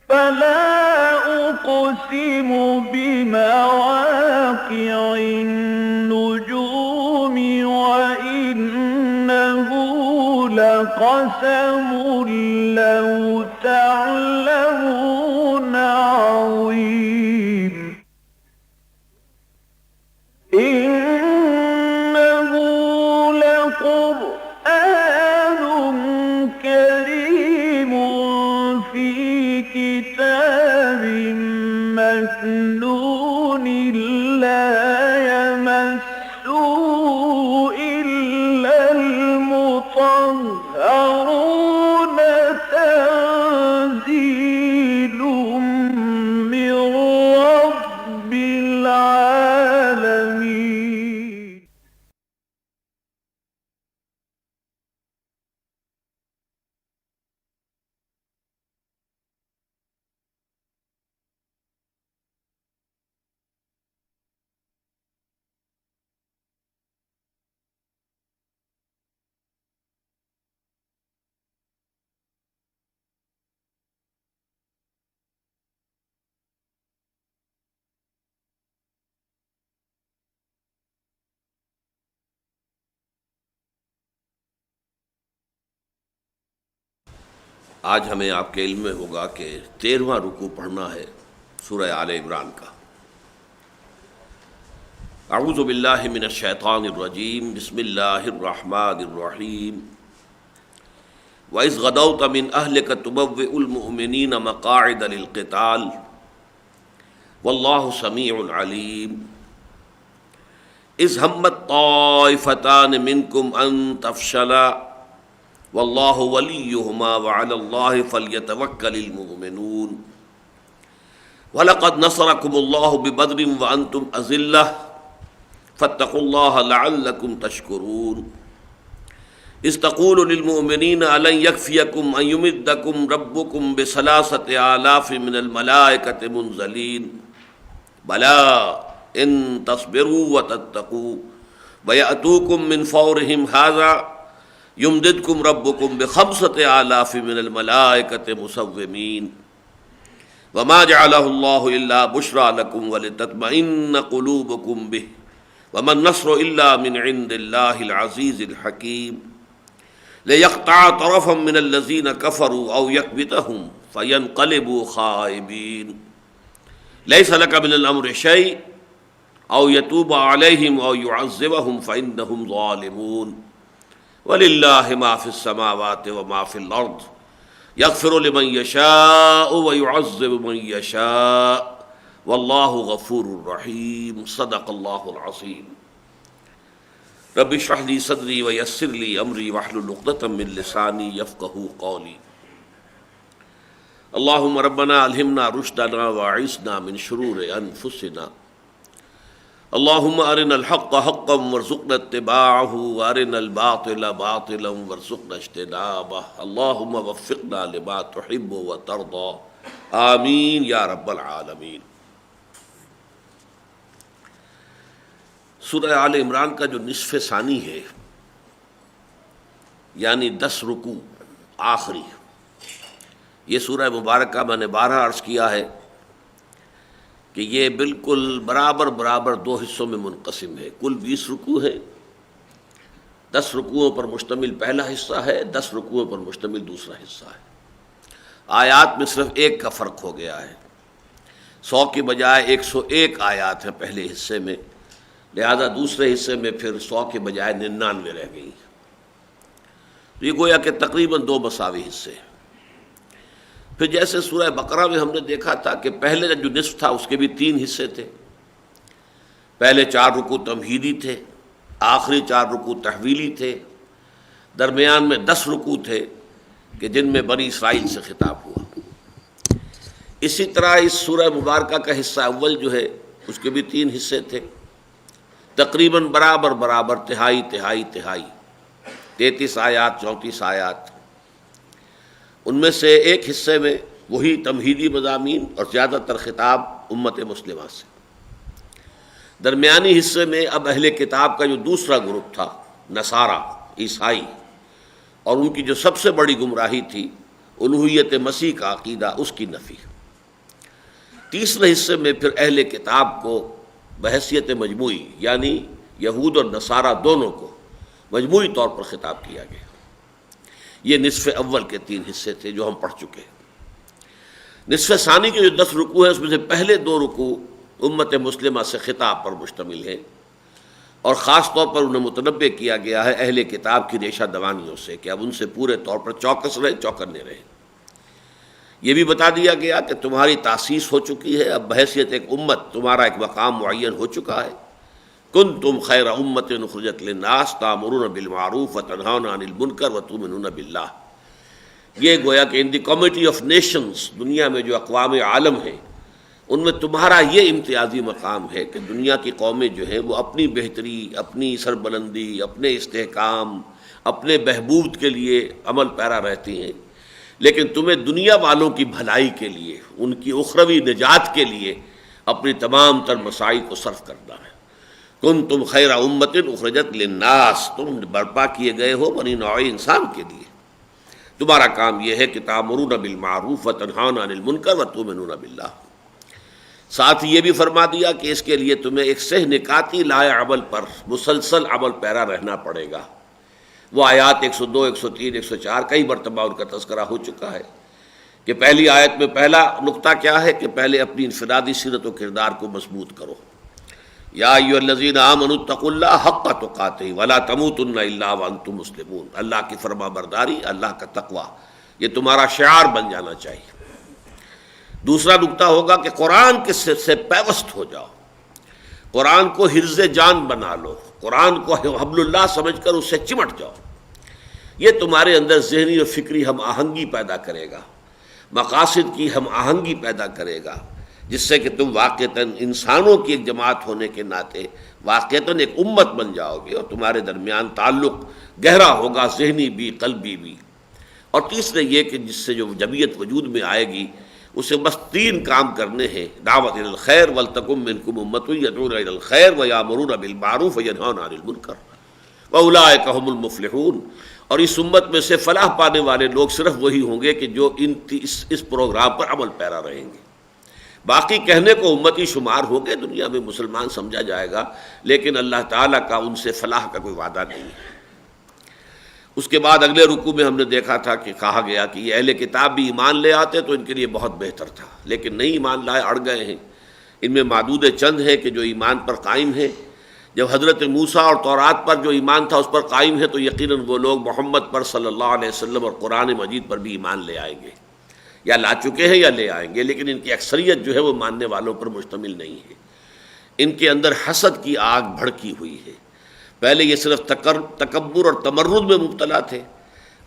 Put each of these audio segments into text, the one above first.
فلا أقسم بمواقع النجوم وإنه لقسم لو تعلمون عظيم إنه لقرآن كريم في كتاب مكنون لا يمسه إلا المطهرون تنزيل من رب العالمين. آج ہمیں آپ کے علم میں ہوگا کہ 13واں رکوع پڑھنا ہے سورہ آل عمران کا۔ اعوذ باللہ من الشیطان الرجیم، بسم اللہ الرحمن الرحیم۔ وَإِذْ غَدَوْتَ مِنْ أَهْلِكَ تُبَوِّئُ الْمُؤْمِنِينَ مَقَاعِدَ لِلْقِتَالِ وَاللَّهُ سَمِيعٌ عَلِيمٌ۔ إِذْ هَمَّتْ طَائِفَتَانِ مِنْكُمْ أَنْ تَفْشَلَا وَاللَّهُ وَلِيُّهُمَا وَعَلَى اللَّهِ فَلْيَتَوَكَّلِ الْمُؤْمِنُونَ۔ وَلَقَدْ نَصَرَكُمُ اللَّهُ بِبَدْرٍ وَأَنْتُمْ أَذِلَّةٌ فَاتَّقُوا اللَّهَ لَعَلَّكُمْ تَشْكُرُونَ۔ إِذْ تَقُولُ لِلْمُؤْمِنِينَ أَلَنْ يَكْفِيَكُمْ أَنْ يُمِدَّكُمْ رَبُّكُمْ بِثَلَاثَةِ آلَافٍ مِنَ الْمَلَائِكَةِ مُنْزَلِينَ بَلَى إِن تَصْبِرُوا وَتَتَّقُوا وَيَأْتُوكُم مِّن فَوْرِهِمْ هَٰذَا يُمْدِدْكُمْ رَبُّكُمْ بِخَمْسَةِ آلَافٍ مِنَ الْمَلَائِكَةِ مُصَوِّمِينَ وَمَا جَعَلَهُ اللَّهُ إِلَّا بُشْرَىٰ لَكُمْ وَلِتَطْمَئِنَّ قُلُوبُكُمْ بِهِ وَمَا النَّصْرُ إِلَّا مِنْ عِندِ اللَّهِ الْعَزِيزِ الْحَكِيمِ لِيَقْطَعَ طَرَفًا مِنَ الَّذِينَ كَفَرُوا أَوْ يَكْبِتَهُمْ فَيَنقَلِبُوا خَائِبِينَ لَيْسَ لَكَ مِنَ الْأَمْرِ شَيْءٌ أَوْ يَتُوبَ عَلَيْهِمْ أَوْ يُعَذِّبَهُمْ فَإِنَّهُمْ ظَالِمُونَ وَلِلَّهِ مَا فِي السَّمَاوَاتِ وَمَا فِي الْأَرْضِ يَغْفِرُ لِمَن يَشَاءُ وَيُعَذِّبُ مَن يَشَاءُ وَاللَّهُ غَفُورٌ رَحِيمٌ۔ صدق اللہ العظیم۔ رب اشرح لي صدری ويسر لي أمری واحلل عقدۃ من لسانی یفقہوا قولی۔ اللهم ربنا ألهمنا رشدنا وأعصمنا من شرور أنفسنا، اللهم أرنا الحق حقا وارزقنا اتباعه وأرنا الباطل باطلا وارزقنا اجتنابه، اللهم وفقنا لما تحب وترضى، آمین یا رب العالمین۔ سورہ آل عمران کا جو نصف ثانی ہے، یعنی 10 رکوع آخری، یہ سورہ مبارکہ میں نے 12 عرض کیا ہے کہ یہ بالکل برابر 2 حصوں میں منقسم ہے۔ کل 20 رکوع ہے، 10 رکوعوں پر مشتمل پہلا حصہ ہے، 10 رکوعوں پر مشتمل دوسرا حصہ ہے۔ آیات میں صرف ایک کا فرق ہو گیا ہے، 100 کی بجائے 101 آیات ہیں پہلے حصے میں، لہذا دوسرے حصے میں پھر 100 کے بجائے 99 رہ گئی۔ تو یہ گویا کہ تقریباً 2 مساوی حصے ہیں۔ پھر جیسے سورہ بقرہ میں ہم نے دیکھا تھا کہ پہلے جو نصف تھا اس کے بھی 3 حصے تھے، پہلے 4 رکوع تمہیدی تھے، آخری 4 رکوع تحویلی تھے، درمیان میں 10 رکوع تھے کہ جن میں بنی اسرائیل سے خطاب ہوا۔ اسی طرح اس سورہ مبارکہ کا حصہ اول جو ہے اس کے بھی 3 حصے تھے، تقریباً برابر تہائی 33 آیات 34 آیات۔ ان میں سے ایک حصے میں وہی تمہیدی مضامین اور زیادہ تر خطاب امت مسلمہ سے، درمیانی حصے میں اب اہل کتاب کا جو دوسرا گروپ تھا، نصارہ عیسائی، اور ان کی جو سب سے بڑی گمراہی تھی الوہیت مسیح کا عقیدہ، اس کی نفی۔ تیسرے حصے میں پھر اہل کتاب کو بحیثیت مجموعی، یعنی یہود اور نصارہ دونوں کو مجموعی طور پر خطاب کیا گیا۔ یہ نصف اول کے 3 حصے تھے جو ہم پڑھ چکے ہیں۔ نصف ثانی کے جو 10 رکوع ہیں اس میں سے پہلے 2 رکوع امت مسلمہ سے خطاب پر مشتمل ہیں، اور خاص طور پر انہیں متنبع کیا گیا ہے اہل کتاب کی ریشہ دوانیوں سے کہ اب ان سے پورے طور پر چوکس رہیں، چوکنے رہیں۔ یہ بھی بتا دیا گیا کہ تمہاری تاسیس ہو چکی ہے، اب بحیثیت ایک امت تمہارا ایک مقام معین ہو چکا ہے۔ کنتم خیر امت اخرجت للناس تأمرون بالمعروف وتنہون عن المنکر وتؤمنون باللہ۔ یہ گویا کہ ان دی کمیٹی آف نیشنز، دنیا میں جو اقوام عالم ہیں ان میں تمہارا یہ امتیازی مقام ہے کہ دنیا کی قومیں جو ہیں وہ اپنی بہتری، اپنی سربلندی، اپنے استحکام، اپنے بہبود کے لیے عمل پیرا رہتی ہیں، لیکن تمہیں دنیا والوں کی بھلائی کے لیے، ان کی اخروی نجات کے لیے اپنی تمام تر مساعی کو صرف کرنا ہے۔ کنتم خیر امت اخرجت للناس، تم برپا کیے گئے ہو بنی نوع انسان کے لیے۔ تمہارا کام یہ ہے کہ تأمرون بالمعروف وتنہون عن المنکر وتؤمنون باللہ۔ ساتھ یہ بھی فرما دیا کہ اس کے لیے تمہیں ایک سہ نکاتی لائے عمل پر مسلسل عمل پیرا رہنا پڑے گا۔ وہ آیات 102، 103، 104 کئی مرتبہ ان کا تذکرہ ہو چکا ہے کہ پہلی آیت میں پہلا نقطہ کیا ہے کہ پہلے اپنی انفرادی سیرت و کردار کو مضبوط کرو۔ یا ایھا الذین آمنوا اتقوا اللہ حق تقاتہ ولا تموتن الا وانتم مسلمون۔ اللہ کی فرما برداری، اللہ کا تقوی، یہ تمہارا شعار بن جانا چاہیے۔ دوسرا نقطہ ہوگا کہ قرآن کے سے پیوست ہو جاؤ، قرآن کو حرز جان بنا لو، قرآن کو حبل اللہ سمجھ کر اس سے چمٹ جاؤ۔ یہ تمہارے اندر ذہنی اور فکری ہم آہنگی پیدا کرے گا، مقاصد کی ہم آہنگی پیدا کرے گا، جس سے کہ تم واقعتاً انسانوں کی ایک جماعت ہونے کے ناطے واقعتاً ایک امت بن جاؤ گے، اور تمہارے درمیان تعلق گہرا ہوگا، ذہنی بھی، قلبی بھی۔ اور تیسرے یہ کہ جس سے جو جمعیت وجود میں آئے گی اسے بس 3 کام کرنے ہیں: دعوت الی الخیر، ولتکن منکم امۃ یدعون الی الخیر ویأمرون بالمعروف وینہون عن المنکر واولئک ھم المفلحون۔ اور اس امت میں سے فلاح پانے والے لوگ صرف وہی ہوں گے کہ جو اس پروگرام پر عمل پیرا رہیں گے۔ باقی کہنے کو امتی شمار ہوں گے، دنیا میں مسلمان سمجھا جائے گا، لیکن اللہ تعالیٰ کا ان سے فلاح کا کوئی وعدہ نہیں ہے۔ اس کے بعد اگلے رکوع میں ہم نے دیکھا تھا کہ کہا گیا کہ یہ اہل کتاب بھی ایمان لے آتے تو ان کے لیے بہت بہتر تھا، لیکن نہیں ایمان لائے، اڑ گئے ہیں۔ ان میں معدود چند ہیں کہ جو ایمان پر قائم ہیں۔ جب حضرت موسیٰ اور تورات پر جو ایمان تھا اس پر قائم ہے تو یقیناً وہ لوگ محمد پر صلی اللہ علیہ وسلم اور قرآن مجید پر بھی ایمان لے آئیں گے، یا لا چکے ہیں یا لے آئیں گے، لیکن ان کی اکثریت جو ہے وہ ماننے والوں پر مشتمل نہیں ہے۔ ان کے اندر حسد کی آگ بھڑکی ہوئی ہے۔ پہلے یہ صرف تکبر اور تمرد میں مبتلا تھے،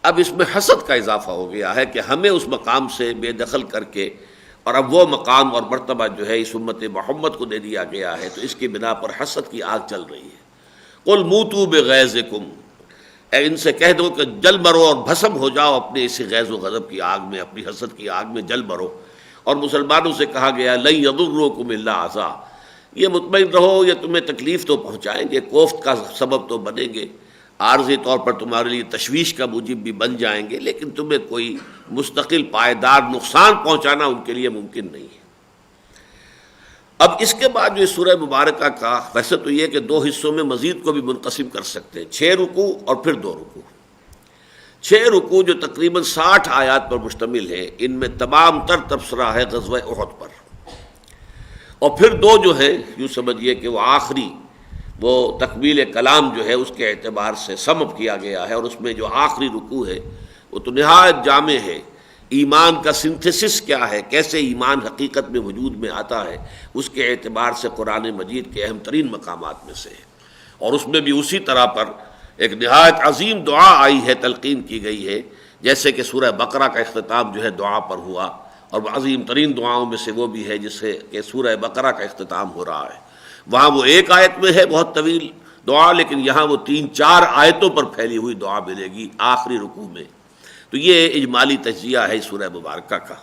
اب اس میں حسد کا اضافہ ہو گیا ہے کہ ہمیں اس مقام سے بے دخل کر کے، اور اب وہ مقام اور مرتبہ جو ہے اس امت محمد کو دے دیا گیا ہے، تو اس کی بنا پر حسد کی آگ چل رہی ہے۔ قل موتوا بغیظکم، اے ان سے کہہ دو کہ جل مرو اور بھسم ہو جاؤ اپنے اسی غیظ و غضب کی آگ میں، اپنی حسد کی آگ میں جل مرو۔ اور مسلمانوں سے کہا گیا لن یضرکم الا اذی، یہ مطمئن رہو یہ تمہیں تکلیف تو پہنچائیں گے، کوفت کا سبب تو بنیں گے، عارضی طور پر تمہارے لیے تشویش کا موجب بھی بن جائیں گے، لیکن تمہیں کوئی مستقل پائیدار نقصان پہنچانا ان کے لیے ممکن نہیں ہے۔ اب اس کے بعد جو سورہ مبارکہ کا ویسے تو یہ کہ 2 حصوں میں مزید کو بھی منقسم کر سکتے ہیں، 6 رکوع اور پھر 2 رکوع۔ 6 رکوع جو تقریباً 60 آیات پر مشتمل ہیں، ان میں تمام تر تبصرہ ہے غزوہ احد پر، اور پھر 2 جو ہیں یوں سمجھیے کہ وہ آخری، وہ تکمیل کلام جو ہے اس کے اعتبار سے سم اپ کیا گیا ہے، اور اس میں جو آخری رکوع ہے وہ تو نہایت جامع ہے۔ ایمان کا سنتھسس کیا ہے، کیسے ایمان حقیقت میں وجود میں آتا ہے، اس کے اعتبار سے قرآن مجید کے اہم ترین مقامات میں سے ہے۔ اور اس میں بھی اسی طرح پر ایک نہایت عظیم دعا آئی ہے، تلقین کی گئی ہے، جیسے کہ سورہ بقرہ کا اختتام جو ہے دعا پر ہوا، اور عظیم ترین دعاؤں میں سے وہ بھی ہے جس سے کہ سورہ بقرہ کا اختتام ہو رہا ہے۔ وہاں وہ ایک آیت میں ہے بہت طویل دعا، لیکن یہاں وہ 3-4 آیتوں پر پھیلی ہوئی دعا ملے گی آخری رکوع میں۔ تو یہ اجمالی تجزیہ ہے سورہ مبارکہ کا۔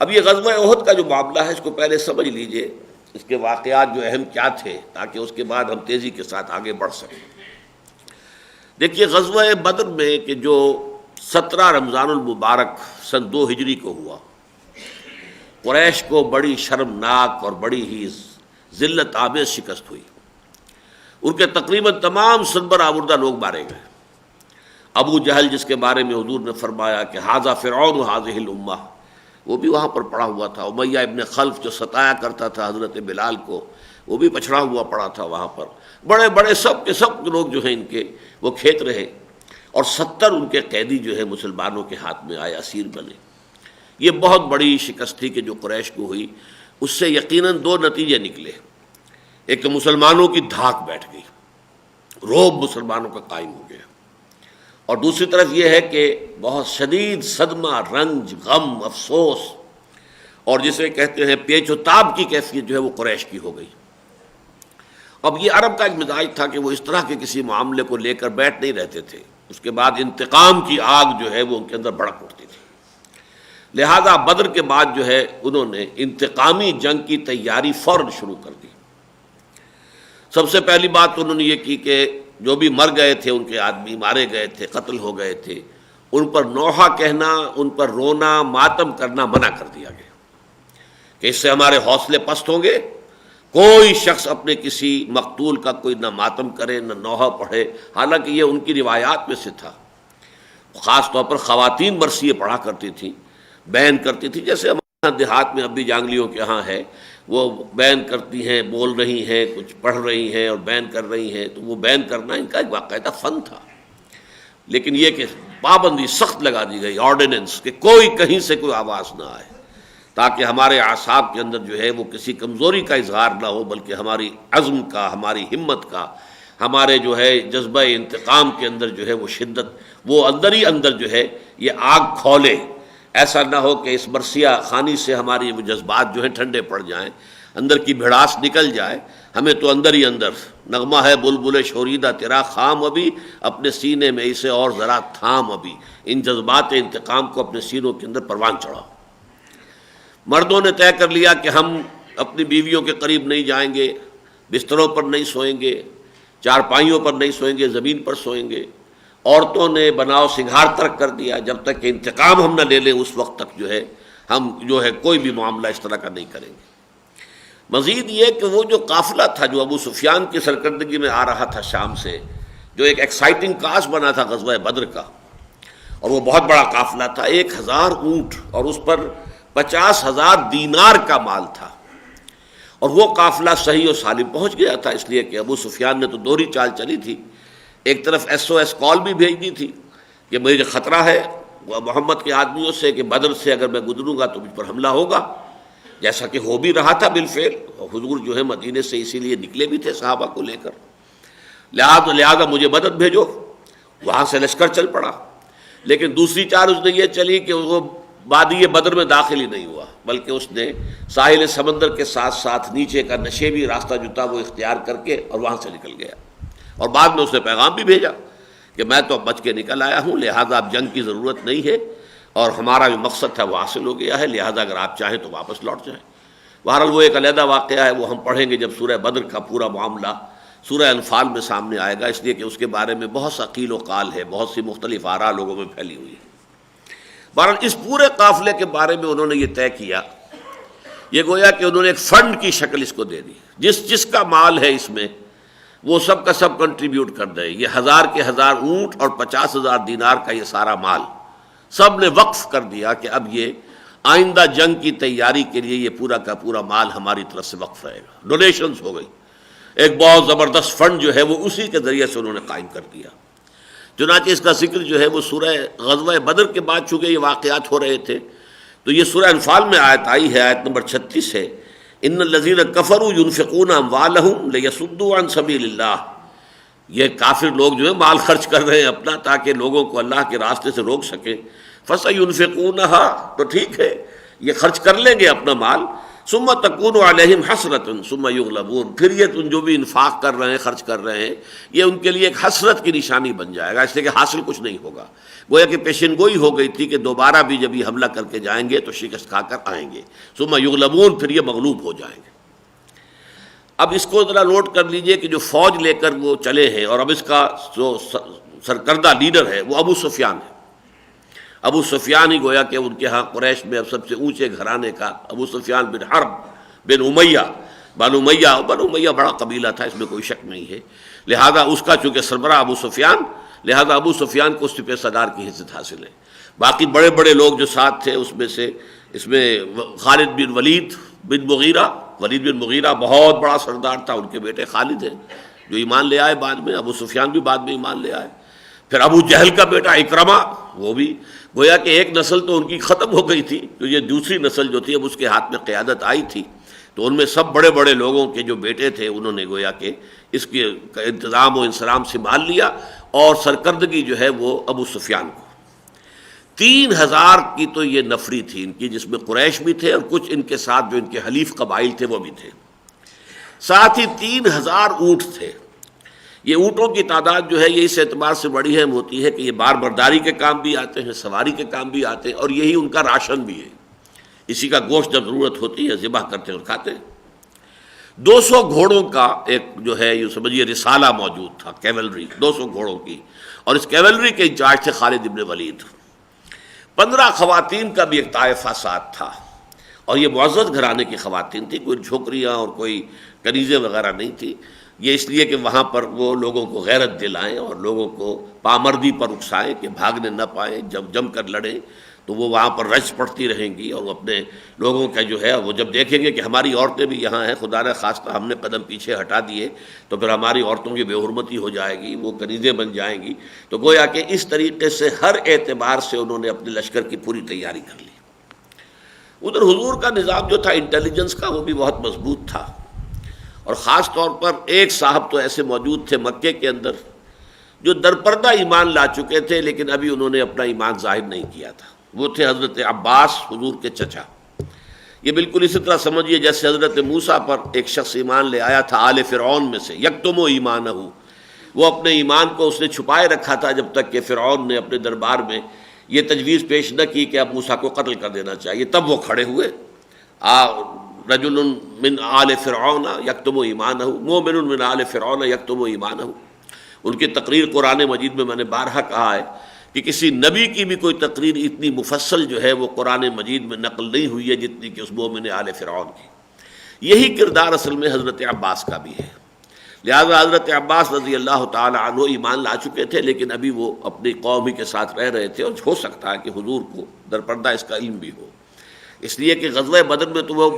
اب یہ غزوہ احد کا جو معاملہ ہے اس کو پہلے سمجھ لیجئے، اس کے واقعات جو اہم کیا تھے، تاکہ اس کے بعد ہم تیزی کے ساتھ آگے بڑھ سکیں۔ دیکھیے غزوہ بدر میں کہ جو 17 رمضان المبارک سن 2 ہجری کو ہوا، قریش کو بڑی شرمناک اور بڑی ہی ذلت آمیز شکست ہوئی. ان کے تقریباً تمام سربر آوردہ لوگ مارے گئے. ابو جہل جس کے بارے میں حضور نے فرمایا کہ ھذا فرعون ھذہ الامہ، وہ بھی وہاں پر پڑا ہوا تھا. امیہ ابن خلف جو ستایا کرتا تھا حضرت بلال کو، وہ بھی پچھڑا ہوا پڑا تھا وہاں پر. بڑے بڑے سب کے سب لوگ جو ہیں ان کے وہ کھیت رہے، اور 70 ان کے قیدی جو ہے مسلمانوں کے ہاتھ میں آئے، اسیر بنے. یہ بہت بڑی شکست تھی کہ جو قریش کو ہوئی. اس سے یقیناً 2 نتیجے نکلے. ایک کہ مسلمانوں کی دھاک بیٹھ گئی، رعب مسلمانوں کا قائم ہو گیا، اور دوسری طرف یہ ہے کہ بہت شدید صدمہ، رنج، غم، افسوس، اور جسے کہتے ہیں پیچ و تاب کی کیفیت جو ہے وہ قریش کی ہو گئی. اب یہ عرب کا ایک مزاج تھا کہ وہ اس طرح کے کسی معاملے کو لے کر بیٹھ نہیں رہتے تھے. اس کے بعد انتقام کی آگ جو ہے وہ ان کے اندر بھڑک اٹھتی تھی. لہذا بدر کے بعد جو ہے انہوں نے انتقامی جنگ کی تیاری فوراً شروع کر دی. سب سے پہلی بات تو انہوں نے یہ کی کہ جو بھی مر گئے تھے، ان کے آدمی مارے گئے تھے، قتل ہو گئے تھے، ان پر نوحہ کہنا، ان پر رونا، ماتم کرنا منع کر دیا گیا کہ اس سے ہمارے حوصلے پست ہوں گے. کوئی شخص اپنے کسی مقتول کا کوئی نہ ماتم کرے نہ نوحہ پڑھے. حالانکہ یہ ان کی روایات میں سے تھا. خاص طور پر خواتین مرثیے پڑھا کرتی تھیں، بیان کرتی تھی، جیسے ہمارے دیہات میں اب بھی جانگلیوں کے ہاں ہے، وہ بیان کرتی ہیں، بول رہی ہیں، کچھ پڑھ رہی ہیں اور بیان کر رہی ہیں. تو وہ بیان کرنا ان کا ایک باقاعدہ فن تھا. لیکن یہ کہ پابندی سخت لگا دی گئی، آرڈیننس، کہ کوئی کہیں سے کوئی آواز نہ آئے، تاکہ ہمارے اعصاب کے اندر جو ہے وہ کسی کمزوری کا اظہار نہ ہو، بلکہ ہماری عزم کا، ہماری ہمت کا، ہمارے جو ہے جذبہ انتقام کے اندر جو ہے وہ شدت، وہ اندر ہی اندر جو ہے یہ آگ کھولے. ایسا نہ ہو کہ اس مرثیہ خانی سے ہماری وہ جذبات جو ہیں ٹھنڈے پڑ جائیں، اندر کی بھڑاس نکل جائے. ہمیں تو اندر ہی اندر نغمہ ہے بلبل شوریدہ تیرا خام ابھی، اپنے سینے میں اسے اور ذرا تھام ابھی. ان جذبات انتقام کو اپنے سینوں کے اندر پروان چڑھاؤ. مردوں نے طے کر لیا کہ ہم اپنی بیویوں کے قریب نہیں جائیں گے، بستروں پر نہیں سوئیں گے، چارپائیوں پر نہیں سوئیں گے، زمین پر سوئیں گے. عورتوں نے بناؤ سنگھار ترک کر دیا. جب تک کہ انتقام ہم نہ لے لیں اس وقت تک جو ہے ہم جو ہے کوئی بھی معاملہ اس طرح کا نہیں کریں گے. مزید یہ کہ وہ جو قافلہ تھا جو ابو سفیان کی سرکردگی میں آ رہا تھا شام سے، جو ایک ایکسائٹنگ کاز بنا تھا غزوہ بدر کا، اور وہ بہت بڑا قافلہ تھا، 1000 اونٹ اور اس پر 50,000 دینار کا مال تھا. اور وہ قافلہ صحیح و سالم پہنچ گیا تھا، اس لیے کہ ابو سفیان نے تو دوہری چال چلی تھی. ایک طرف SOS کال بھی بھیج دی تھی کہ مجھے خطرہ ہے وہ محمد کے آدمیوں سے کہ بدر سے اگر میں گزروں گا تو مجھ پر حملہ ہوگا، جیسا کہ ہو بھی رہا تھا بالفعل. حضور جو ہے مدینے سے اسی لیے نکلے بھی تھے صحابہ کو لے کر. لہذا مجھے مدد بھیجو. وہاں سے لشکر چل پڑا. لیکن دوسری چال اس نے یہ چلی کہ وہ وادی بدر میں داخل ہی نہیں ہوا، بلکہ اس نے ساحل سمندر کے ساتھ ساتھ نیچے کا نشیبی راستہ جو تھا وہ اختیار کر کے اور وہاں سے نکل گیا. اور بعد میں اس نے پیغام بھی بھیجا کہ میں تو بچ کے نکل آیا ہوں، لہذا اب جنگ کی ضرورت نہیں ہے، اور ہمارا جو مقصد تھا وہ حاصل ہو گیا ہے، لہذا اگر آپ چاہیں تو واپس لوٹ جائیں. بہرحال وہ ایک علیحدہ واقعہ ہے، وہ ہم پڑھیں گے جب سورہ بدر کا پورا معاملہ سورہ انفال میں سامنے آئے گا، اس لیے کہ اس کے بارے میں بہت سا قیل و قال ہے، بہت سی مختلف آراء لوگوں میں پھیلی ہوئی ہے. بہرحال اس پورے قافلے کے بارے میں انہوں نے یہ طے کیا، یہ گویا کہ انہوں نے ایک فنڈ کی شکل اس کو دے دی. جس کا مال ہے اس میں وہ سب کا سب کنٹریبیوٹ کر دے. یہ 1000 کے 1000 اونٹ اور 50,000 دینار کا یہ سارا مال سب نے وقف کر دیا کہ اب یہ آئندہ جنگ کی تیاری کے لیے یہ پورا کا پورا مال ہماری طرف سے وقف رہے گا. ڈونیشنز ہو گئی. ایک بہت زبردست فنڈ جو ہے وہ اسی کے ذریعے سے انہوں نے قائم کر دیا. چنانچہ اس کا ذکر جو ہے وہ سورہ غزوہ بدر کے بعد چونکہ یہ واقعات ہو رہے تھے تو یہ سورہ انفال میں آیت آئی ہے، آیت نمبر 36 ہے، ان الذین کفروا ينفقون اموالهم لیصدوا عن سبیل اللہ. یہ کافر لوگ جو ہے مال خرچ کر رہے ہیں اپنا تاکہ لوگوں کو اللہ کے راستے سے روک سکیں. فسينفقونها، تو ٹھیک ہے یہ خرچ کر لیں گے اپنا مال. ثم تکون علیہم حسرۃ ثم یغلبون، پھر یہ تم جو بھی انفاق کر رہے ہیں، خرچ کر رہے ہیں، یہ ان کے لیے ایک حسرت کی نشانی بن جائے گا، اس لیے کہ حاصل کچھ نہیں ہوگا. گویا کہ پیشن گوئی ہو گئی تھی کہ دوبارہ بھی جب یہ حملہ کر کے جائیں گے تو شکست کھا کر آئیں گے. ثم یغلبون، پھر یہ مغلوب ہو جائیں گے. اب اس کو ذرا نوٹ کر لیجئے کہ جو فوج لے کر وہ چلے ہیں، اور اب اس کا جو سرکردہ لیڈر ہے وہ ابو سفیان ہے. ابو سفیان ہی گویا کہ ان کے ہاں قریش میں اب سب سے اونچے گھرانے کا، ابو سفیان بن حرب بن امیہ، بنو امیہ بڑا قبیلہ تھا، اس میں کوئی شک نہیں ہے، لہذا اس کا چونکہ سربراہ ابو سفیان، لہذا ابو سفیان کو سپہ سالار کی حیثیت حاصل ہے۔ باقی بڑے بڑے لوگ جو ساتھ تھے اس میں خالد بن ولید بن مغیرہ بہت بڑا سردار تھا، ان کے بیٹے خالد ہیں جو ایمان لے آئے بعد میں، ابو سفیان بھی بعد میں ایمان لے آئے، پھر ابو جہل کا بیٹا اکرمہ، وہ بھی گویا کہ ایک نسل تو ان کی ختم ہو گئی تھی، تو یہ دوسری نسل جو تھی اب اس کے ہاتھ میں قیادت آئی تھی، تو ان میں سب بڑے بڑے لوگوں کے جو بیٹے تھے انہوں نے گویا کہ اس کے انتظام و انصرام سنبھال لیا، اور سرکردگی جو ہے وہ ابو سفیان کو۔ 3000 کی تو یہ نفری تھی ان کی، جس میں قریش بھی تھے اور کچھ ان کے ساتھ جو ان کے حلیف قبائل تھے وہ بھی تھے، ساتھ ہی 3000 اونٹ تھے۔ یہ اونٹوں کی تعداد جو ہے یہ اس اعتبار سے بڑی اہم ہوتی ہے کہ یہ بار برداری کے کام بھی آتے ہیں، سواری کے کام بھی آتے ہیں، اور یہی ان کا راشن بھی ہے، اسی کا گوشت جب ضرورت ہوتی ہے ذبح کرتے اور کھاتے ہیں۔ 200 گھوڑوں کا ایک جو ہے یہ سمجھیے رسالہ موجود تھا، کیولری 200 گھوڑوں کی، اور اس کیولری کے انچارج تھے خالد ابن ولید۔ 15 خواتین کا بھی ایک طائفہ ساتھ تھا، اور یہ معزز گھرانے کی خواتین تھی، کوئی جھوکریاں اور کوئی کنیزیں وغیرہ نہیں تھی، یہ اس لیے کہ وہاں پر وہ لوگوں کو غیرت دلائیں اور لوگوں کو پامردی پر اکسائیں کہ بھاگنے نہ پائیں، جب جم کر لڑیں تو وہ وہاں پر رج پڑتی رہیں گی، اور وہ اپنے لوگوں کا جو ہے وہ جب دیکھیں گے کہ ہماری عورتیں بھی یہاں ہیں، خدا نہ خواستہ ہم نے قدم پیچھے ہٹا دیے تو پھر ہماری عورتوں کی بے حرمتی ہو جائے گی، وہ کنیزیں بن جائیں گی، تو گویا کہ اس طریقے سے ہر اعتبار سے انہوں نے اپنے لشکر کی پوری تیاری کر لی۔ ادھر حضور کا نظام جو تھا انٹیلیجنس کا وہ بھی بہت مضبوط تھا، اور خاص طور پر ایک صاحب تو ایسے موجود تھے مکے کے اندر جو درپردہ ایمان لا چکے تھے لیکن ابھی انہوں نے اپنا ایمان ظاہر نہیں کیا تھا، وہ تھے حضرت عباس، حضور کے چچا۔ یہ بالکل اسی طرح سمجھیے جیسے حضرت موسیٰ پر ایک شخص ایمان لے آیا تھا آل فرعون میں سے، یکتم ایمانہ، وہ اپنے ایمان کو اس نے چھپائے رکھا تھا جب تک کہ فرعون نے اپنے دربار میں یہ تجویز پیش نہ کی کہ اب موسیٰ کو قتل کر دینا چاہیے، تب وہ کھڑے ہوئے، رجل من آل فرعون یکتم ایمانہ، مومن من آل فرعون یکتم ایمانہ۔ ان کی تقریر قرآن مجید میں نے بارہا کہا ہے کہ کسی نبی کی بھی کوئی تقریر اتنی مفصل جو ہے وہ قرآن مجید میں نقل نہیں ہوئی ہے جتنی کہ اس مومن آل فرعون کی۔ یہی کردار اصل میں حضرت عباس کا بھی ہے، لہذا حضرت عباس رضی اللہ تعالی عنہ ایمان لا چکے تھے لیکن ابھی وہ اپنی قوم ہی کے ساتھ رہ رہے تھے، اور ہو سکتا ہے کہ حضور کو درپردہ اس کا علم بھی ہو، اس لیے کہ غزوہ بدر میں تو وہ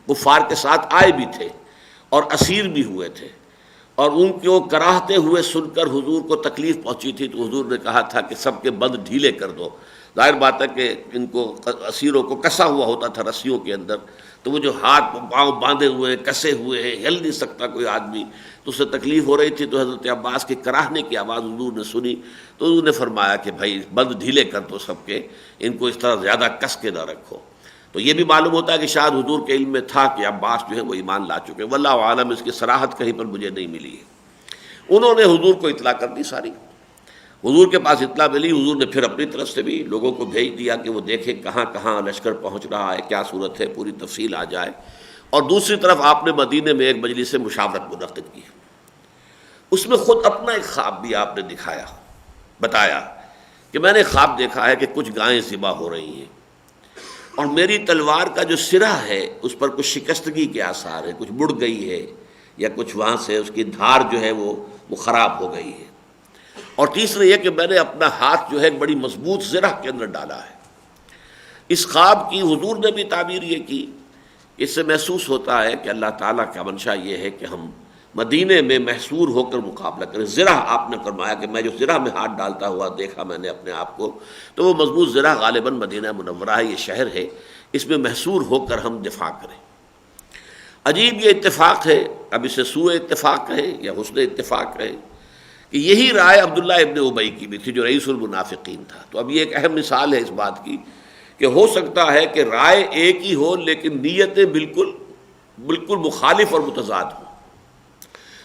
کفار کے ساتھ آئے بھی تھے اور اسیر بھی ہوئے تھے، اور ان کو کراہتے ہوئے سن کر حضور کو تکلیف پہنچی تھی، تو حضور نے کہا تھا کہ سب کے بند ڈھیلے کر دو۔ ظاہر بات ہے کہ ان کو اسیروں کو کسا ہوا ہوتا تھا رسیوں کے اندر، تو وہ جو ہاتھ پاؤں باندھے ہوئے ہیں، کسے ہوئے ہیں، ہل نہیں سکتا کوئی آدمی، تو اسے تکلیف ہو رہی تھی، تو حضرت عباس کے کراہنے کی آواز حضور نے سنی، تو حضور نے فرمایا کہ بھائی بند ڈھیلے کر دو سب کے، ان کو اس طرح زیادہ کس کے نہ رکھو۔ تو یہ بھی معلوم ہوتا ہے کہ شاید حضور کے علم میں تھا کہ عباس جو ہے وہ ایمان لا چکے، واللہ عالم، اس کی صراحت کہیں پر مجھے نہیں ملی ہے۔ انہوں نے حضور کو اطلاع کر دی ساری، حضور کے پاس اطلاع ملی، حضور نے پھر اپنی طرف سے بھی لوگوں کو بھیج دیا کہ وہ دیکھیں کہاں کہاں لشکر پہنچ رہا ہے، کیا صورت ہے، پوری تفصیل آ جائے، اور دوسری طرف آپ نے مدینے میں ایک مجلس مشاورت منعقد کی، اس میں خود اپنا ایک خواب بھی آپ نے دکھایا، بتایا کہ میں نے خواب دیکھا ہے کہ کچھ گائیں ذبح ہو رہی ہیں، اور میری تلوار کا جو سرہ ہے اس پر کچھ شکستگی کے آثار ہیں، کچھ مڑ گئی ہے، یا کچھ وہاں سے اس کی دھار جو ہے وہ خراب ہو گئی ہے، اور تیسرے یہ کہ میں نے اپنا ہاتھ جو ہے ایک بڑی مضبوط زرہ کے اندر ڈالا ہے۔ اس خواب کی حضور نے بھی تعبیر یہ کی، اس سے محسوس ہوتا ہے کہ اللہ تعالیٰ کا منشا یہ ہے کہ ہم مدینے میں محصور ہو کر مقابلہ کریں۔ زرہ آپ نے فرمایا کہ میں جو زرہ میں ہاتھ ڈالتا ہوا دیکھا میں نے اپنے آپ کو، تو وہ مضبوط زرہ غالباً مدینہ منورہ ہے، یہ شہر ہے، اس میں محصور ہو کر ہم دفاع کریں۔ عجیب یہ اتفاق ہے، اب اسے سوء اتفاق کہیں یا حسن اتفاق کہیں، کہ یہی رائے عبداللہ ابن ابی کی بھی تھی جو رئیس المنافقین تھا۔ تو اب یہ ایک اہم مثال ہے اس بات کی کہ ہو سکتا ہے کہ رائے ایک ہی ہو لیکن نیتیں بالکل مخالف اور متضاد ہوں،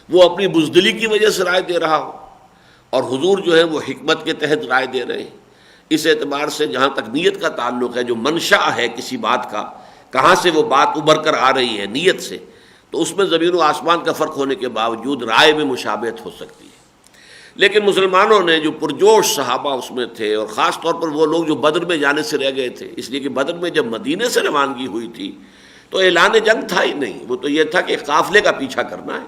وہ اپنی بزدلی کی وجہ سے رائے دے رہا ہو اور حضور جو ہے وہ حکمت کے تحت رائے دے رہے ہیں۔ اس اعتبار سے جہاں تک نیت کا تعلق ہے، جو منشا ہے کسی بات کا، کہاں سے وہ بات ابھر کر آ رہی ہے نیت سے، تو اس میں زمین و آسمان کا فرق ہونے کے باوجود رائے میں مشابہت ہو سکتی ہے۔ لیکن مسلمانوں نے جو پرجوش صحابہ اس میں تھے، اور خاص طور پر وہ لوگ جو بدر میں جانے سے رہ گئے تھے، اس لیے کہ بدر میں جب مدینے سے روانگی ہوئی تھی تو اعلان جنگ تھا ہی نہیں، وہ تو یہ تھا کہ قافلے کا پیچھا کرنا ہے،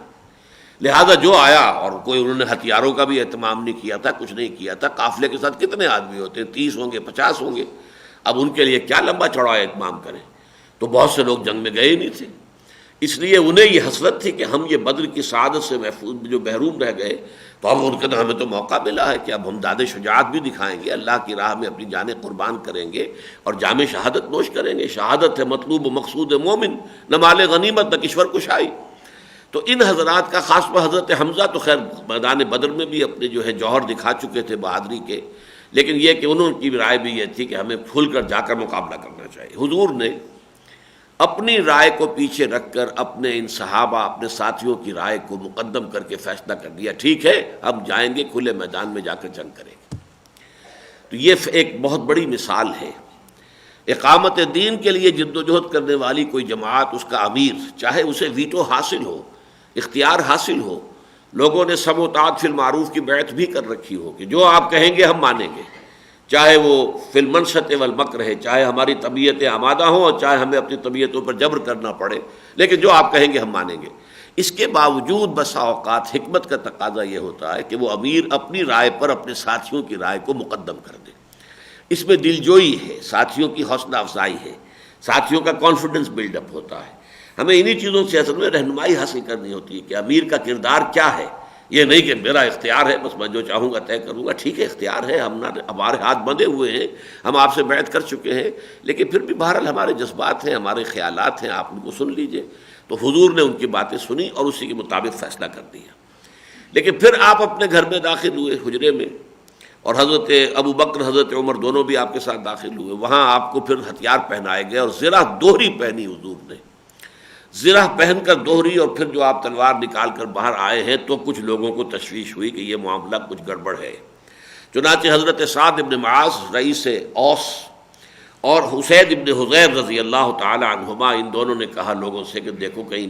لہذا جو آیا، اور کوئی انہوں نے ہتھیاروں کا بھی اہتمام نہیں کیا تھا، کچھ نہیں کیا تھا، قافلے کے ساتھ کتنے آدمی ہوتے ہیں، 30 ہوں گے، 50 ہوں گے، اب ان کے لیے کیا لمبا چوڑا اہتمام کریں، تو بہت سے لوگ جنگ میں گئے ہی نہیں تھے، اس لیے انہیں یہ حسرت تھی کہ ہم یہ بدر کی سعادت سے محفوظ جو محروم رہ گئے، تو اب ان کے ہمیں تو موقع ملا ہے کہ اب ہم داد شجاعت بھی دکھائیں گے، اللہ کی راہ میں اپنی جانیں قربان کریں گے اور جام شہادت نوش کریں گے۔ شہادت ہے مطلوب و مقصود مومن، نہ مال غنیمت نہ کشور کشائی۔ تو ان حضرات کا، خاص طور حضرت حمزہ تو خیر میدان بدر میں بھی اپنے جو ہے جوہر دکھا چکے تھے بہادری کے، لیکن یہ کہ انہوں کی رائے بھی یہ تھی کہ ہمیں کھل کر جا کر مقابلہ کرنا چاہیے۔ حضور نے اپنی رائے کو پیچھے رکھ کر اپنے ان صحابہ، اپنے ساتھیوں کی رائے کو مقدم کر کے فیصلہ کر دیا، ٹھیک ہے ہم جائیں گے، کھلے میدان میں جا کر جنگ کریں گے۔ تو یہ ایک بہت بڑی مثال ہے۔ اقامت دین کے لیے جد و جہد کرنے والی کوئی جماعت، اس کا امیر، چاہے اسے ویٹو حاصل ہو، اختیار حاصل ہو، لوگوں نے سب و طاعت فی المعروف کی بیعت بھی کر رکھی ہو کہ جو آپ کہیں گے ہم مانیں گے، چاہے وہ فی المنشط والمکر ہے، چاہے ہماری طبیعتیں آمادہ ہوں اور چاہے ہمیں اپنی طبیعتوں پر جبر کرنا پڑے، لیکن جو آپ کہیں گے ہم مانیں گے۔ اس کے باوجود بسا اوقات حکمت کا تقاضا یہ ہوتا ہے کہ وہ امیر اپنی رائے پر اپنے ساتھیوں کی رائے کو مقدم کر دے۔ اس میں دلجوئی ہے، ساتھیوں کی حوصلہ افزائی ہے، ساتھیوں کا کانفیڈنس بلڈ اپ ہوتا ہے۔ ہمیں انہی چیزوں سے اصل میں رہنمائی حاصل کرنی ہوتی ہے کہ امیر کا کردار کیا ہے، یہ نہیں کہ میرا اختیار ہے بس میں جو چاہوں گا طے کروں گا۔ ٹھیک ہے اختیار ہے، ہمارے ہاتھ بندھے ہوئے ہیں، ہم آپ سے بیعت کر چکے ہیں، لیکن پھر بھی بہرحال ہمارے جذبات ہیں، ہمارے خیالات ہیں، آپ ان کو سن لیجئے۔ تو حضور نے ان کی باتیں سنی اور اسی کے مطابق فیصلہ کر دیا۔ لیکن پھر آپ اپنے گھر میں داخل ہوئے، حجرے میں، اور حضرت ابو بکر حضرت عمر دونوں بھی آپ کے ساتھ داخل ہوئے۔ وہاں آپ کو پھر ہتھیار پہنائے گئے اور زرہ دوہری پہنی حضور نے، زرہ پہن کر دوہری، اور پھر جو آپ تلوار نکال کر باہر آئے ہیں تو کچھ لوگوں کو تشویش ہوئی کہ یہ معاملہ کچھ گڑبڑ ہے۔ چنانچہ حضرت سعد ابن معاذ رئیس اوس اور حسید ابن حضیر رضی اللہ تعالی عنہما، ان دونوں نے کہا لوگوں سے کہ دیکھو کہیں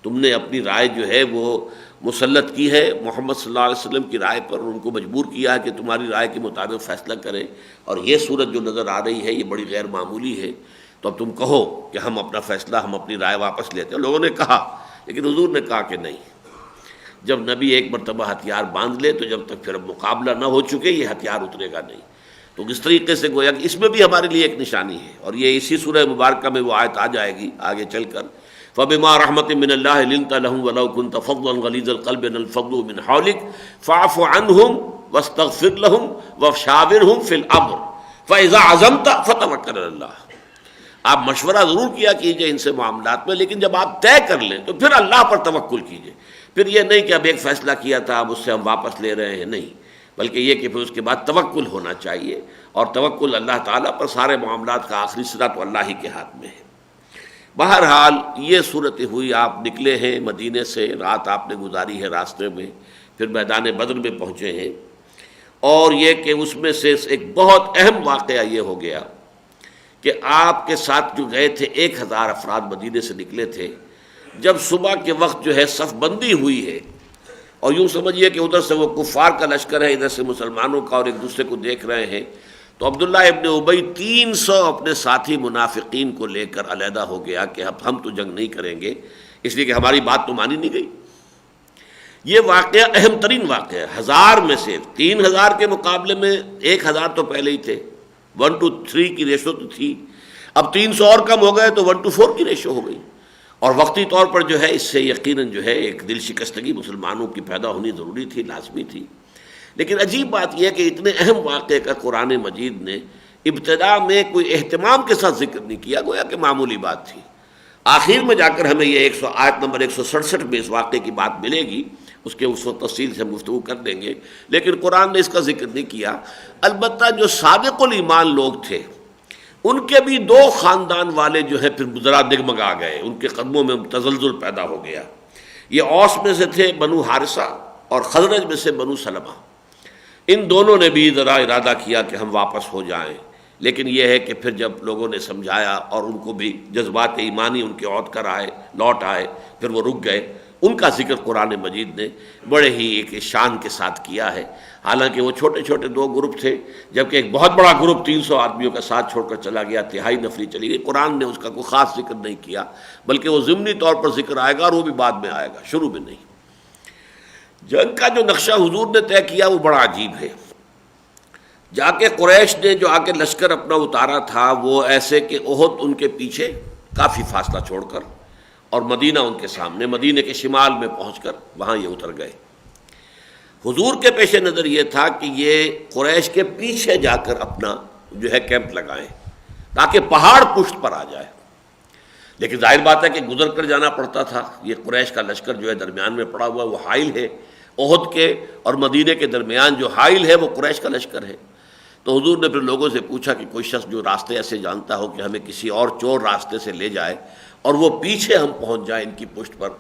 تم نے اپنی رائے جو ہے وہ مسلط کی ہے محمد صلی اللہ علیہ وسلم کی رائے پر، اور ان کو مجبور کیا ہے کہ تمہاری رائے کے مطابق فیصلہ کریں، اور یہ صورت جو نظر آ رہی ہے یہ بڑی غیر معمولی ہے، تو اب تم کہو کہ ہم اپنا فیصلہ، ہم اپنی رائے واپس لیتے ہیں۔ لوگوں نے کہا، لیکن حضور نے کہا کہ نہیں، جب نبی ایک مرتبہ ہتھیار باندھ لے تو جب تک پھر اب مقابلہ نہ ہو چکے یہ ہتھیار اترے گا نہیں۔ تو اس طریقے سے گویا کہ اس میں بھی ہمارے لیے ایک نشانی ہے، اور یہ اسی سورہ مبارکہ میں وہ آیت آ جائے گی آگے چل کر، فَبِمَا رَحْمَةٍ مِّنَ اللَّهِ لِنتَ لَهُمْ وَلَوْ كُنتَ فَظًّا غَلِيظَ الْقَلْبِ لَانفَضُّوا مِنْ حَوْلِكَ فَاعْفُ عَنْهُمْ وَاسْتَغْفِرْ لَهُمْ وَشَاوِرْهُمْ فِي الْأَمْرِ فَإِذَا عَزَمْتَ فَتَوَكَّلْ عَلَى اللَّهِ۔ آپ مشورہ ضرور کیا کیجئے ان سے معاملات میں، لیکن جب آپ طے کر لیں تو پھر اللہ پر توکل کیجئے۔ پھر یہ نہیں کہ اب ایک فیصلہ کیا تھا اب اس سے ہم واپس لے رہے ہیں، نہیں، بلکہ یہ کہ پھر اس کے بعد توکل ہونا چاہیے، اور توکل اللہ تعالیٰ پر، سارے معاملات کا آخری صدا تو اللہ ہی کے ہاتھ میں ہے۔ بہرحال یہ صورت ہوئی، آپ نکلے ہیں مدینے سے، رات آپ نے گزاری ہے راستے میں، پھر میدان بدر میں پہنچے ہیں، اور یہ کہ اس میں سے ایک بہت اہم واقعہ یہ ہو گیا کہ آپ کے ساتھ جو گئے تھے 1000 افراد مدینے سے نکلے تھے، جب صبح کے وقت جو ہے صف بندی ہوئی ہے، اور یوں سمجھیے کہ ادھر سے وہ کفار کا لشکر ہے، ادھر سے مسلمانوں کا، اور ایک دوسرے کو دیکھ رہے ہیں، تو عبداللہ ابن ابی 300 اپنے ساتھی منافقین کو لے کر علیحدہ ہو گیا کہ اب ہم تو جنگ نہیں کریں گے، اس لیے کہ ہماری بات تو مانی نہیں گئی۔ یہ واقعہ اہم ترین واقعہ ہے، 1000 میں سے 3000 کے مقابلے میں 1000 تو پہلے ہی تھے، 1:3 کی ریشو تو تھی، اب 300 اور کم ہو گئے تو 1:4 کی ریشو ہو گئی، اور وقتی طور پر جو ہے اس سے یقیناً جو ہے ایک دل شکستگی مسلمانوں کی پیدا ہونی ضروری تھی، لازمی تھی۔ لیکن عجیب بات یہ ہے کہ اتنے اہم واقعے کا قرآن مجید نے ابتدا میں کوئی اہتمام کے ساتھ ذکر نہیں کیا، گویا کہ معمولی بات تھی۔ آخر میں جا کر ہمیں یہ آیت نمبر 167 میں اس واقعے کی بات ملے گی، اس کے اس وقت تفصیل سے ہم گفتگو کر دیں گے، لیکن قرآن نے اس کا ذکر نہیں کیا۔ البتہ جو سابق الایمان لوگ تھے ان کے بھی 2 خاندان والے جو ہے پھر ذرا دگمگا گئے، ان کے قدموں میں تزلزل پیدا ہو گیا۔ یہ اوس میں سے تھے بنو حارثہ، اور خزرج میں سے بنو سلمہ۔ ان دونوں نے بھی ذرا ارادہ کیا کہ ہم واپس ہو جائیں، لیکن یہ ہے کہ پھر جب لوگوں نے سمجھایا اور ان کو بھی جذبات ایمانی ان کے عود کر آئے، لوٹ آئے، پھر وہ رک گئے۔ ان کا ذکر قرآن مجید نے بڑے ہی ایک شان کے ساتھ کیا ہے. حالانکہ وہ چھوٹے چھوٹے دو گروپ تھے، جبکہ ایک بہت بڑا گروپ 300 آدمیوں کا ساتھ چھوڑ کر چلا گیا، تہائی نفری چلی گئی. قرآن نے اس کا کوئی خاص ذکر نہیں کیا، بلکہ وہ ضمنی طور پر ذکر آئے گا، اور وہ بھی بعد میں آئے گا، شروع میں نہیں. جنگ کا جو نقشہ حضور نے طے کیا وہ بڑا عجیب ہے. جا کے قریش نے جو آ کے لشکر اپنا اتارا تھا وہ ایسے کہ احد ان کے پیچھے کافی فاصلہ چھوڑ کر، اور مدینہ ان کے سامنے، مدینہ کے شمال میں پہنچ کر وہاں یہ اتر گئے. حضور کے پیش نظر یہ تھا کہ یہ قریش کے پیچھے جا کر اپنا جو ہے کیمپ لگائیں تاکہ پہاڑ پشت پر آ جائے. لیکن ظاہر بات ہے کہ گزر کر جانا پڑتا تھا. یہ قریش کا لشکر جو ہے درمیان میں پڑا ہوا وہ حائل ہے، احد کے اور مدینہ کے درمیان جو حائل ہے وہ قریش کا لشکر ہے. تو حضور نے پھر لوگوں سے پوچھا کہ کوئی شخص جو راستے ایسے جانتا ہو کہ ہمیں کسی اور چور راستے سے لے جائے اور وہ پیچھے ہم پہنچ جائیں ان کی پشت پر.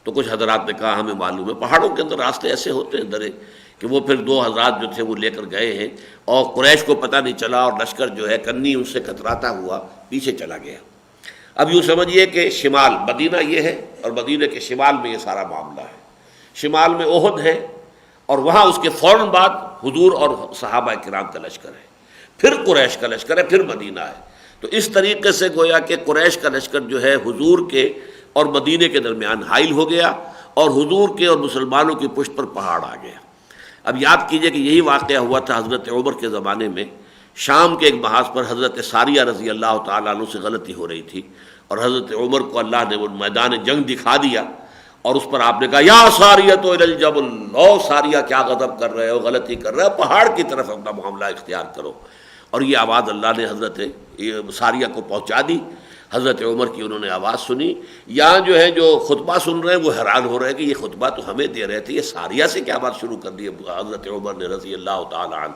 تو کچھ حضرات نے کہا ہمیں معلوم ہے پہاڑوں کے اندر راستے ایسے ہوتے ہیں درے، کہ وہ پھر 2 حضرات جو تھے وہ لے کر گئے ہیں اور قریش کو پتہ نہیں چلا، اور لشکر جو ہے کنی ان سے کتراتا ہوا پیچھے چلا گیا. اب یوں سمجھیے کہ شمال مدینہ یہ ہے، اور مدینہ کے شمال میں یہ سارا معاملہ ہے. شمال میں احد ہے، اور وہاں اس کے فوراً بعد حضور اور صحابہ کرام کا لشکر ہے، پھر قریش کا لشکر ہے، پھر مدینہ ہے. تو اس طریقے سے گویا کہ قریش کا لشکر جو ہے حضور کے اور مدینہ کے درمیان حائل ہو گیا، اور حضور کے اور مسلمانوں کی پشت پر پہاڑ آ گیا. اب یاد کیجئے کہ یہی واقعہ ہوا تھا حضرت عمر کے زمانے میں. شام کے ایک محاذ پر حضرت ساریہ رضی اللہ تعالیٰ عنہ سے غلطی ہو رہی تھی، اور حضرت عمر کو اللہ نے وہ میدان جنگ دکھا دیا، اور اس پر آپ نے کہا یا ساریہ تو الجبل، او ساریہ کیا غضب کر رہے ہو، غلطی کر رہے ہو، پہاڑ کی طرف اپنا معاملہ اختیار کرو. اور یہ آواز اللہ نے حضرت ساریہ کو پہنچا دی. حضرت عمر کی انہوں نے آواز سنی. یہاں جو ہے جو خطبہ سن رہے ہیں وہ حیران ہو رہے ہیں کہ یہ خطبہ تو ہمیں دے رہے تھے، یہ ساریہ سے کیا بات شروع کر دی حضرت عمر نے رضی اللہ تعالیٰ عنہ.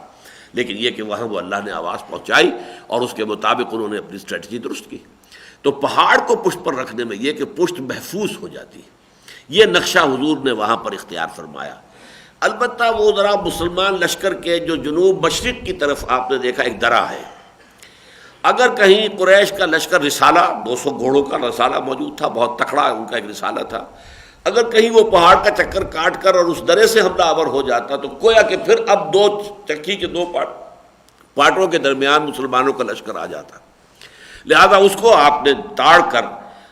لیکن یہ کہ وہاں وہ اللہ نے آواز پہنچائی، اور اس کے مطابق انہوں نے اپنی اسٹریٹجی درست کی. تو پہاڑ کو پشت پر رکھنے میں یہ کہ پشت محفوظ ہو جاتی ہے، یہ نقشہ حضور نے وہاں پر اختیار فرمایا. البتہ وہ ذرا مسلمان لشکر کے جو جنوب مشرق کی طرف آپ نے دیکھا ایک درہ ہے. اگر کہیں قریش کا لشکر رسالہ 200 گھوڑوں کا رسالہ موجود تھا، بہت تکڑا ان کا ایک رسالہ تھا، اگر کہیں وہ پہاڑ کا چکر کاٹ کر اور اس درے سے حملہ آور ہو جاتا تو گویا کہ پھر اب 2 چکی کے 2 پارٹوں کے درمیان مسلمانوں کا لشکر آ جاتا. لہذا اس کو آپ نے تاڑ کر،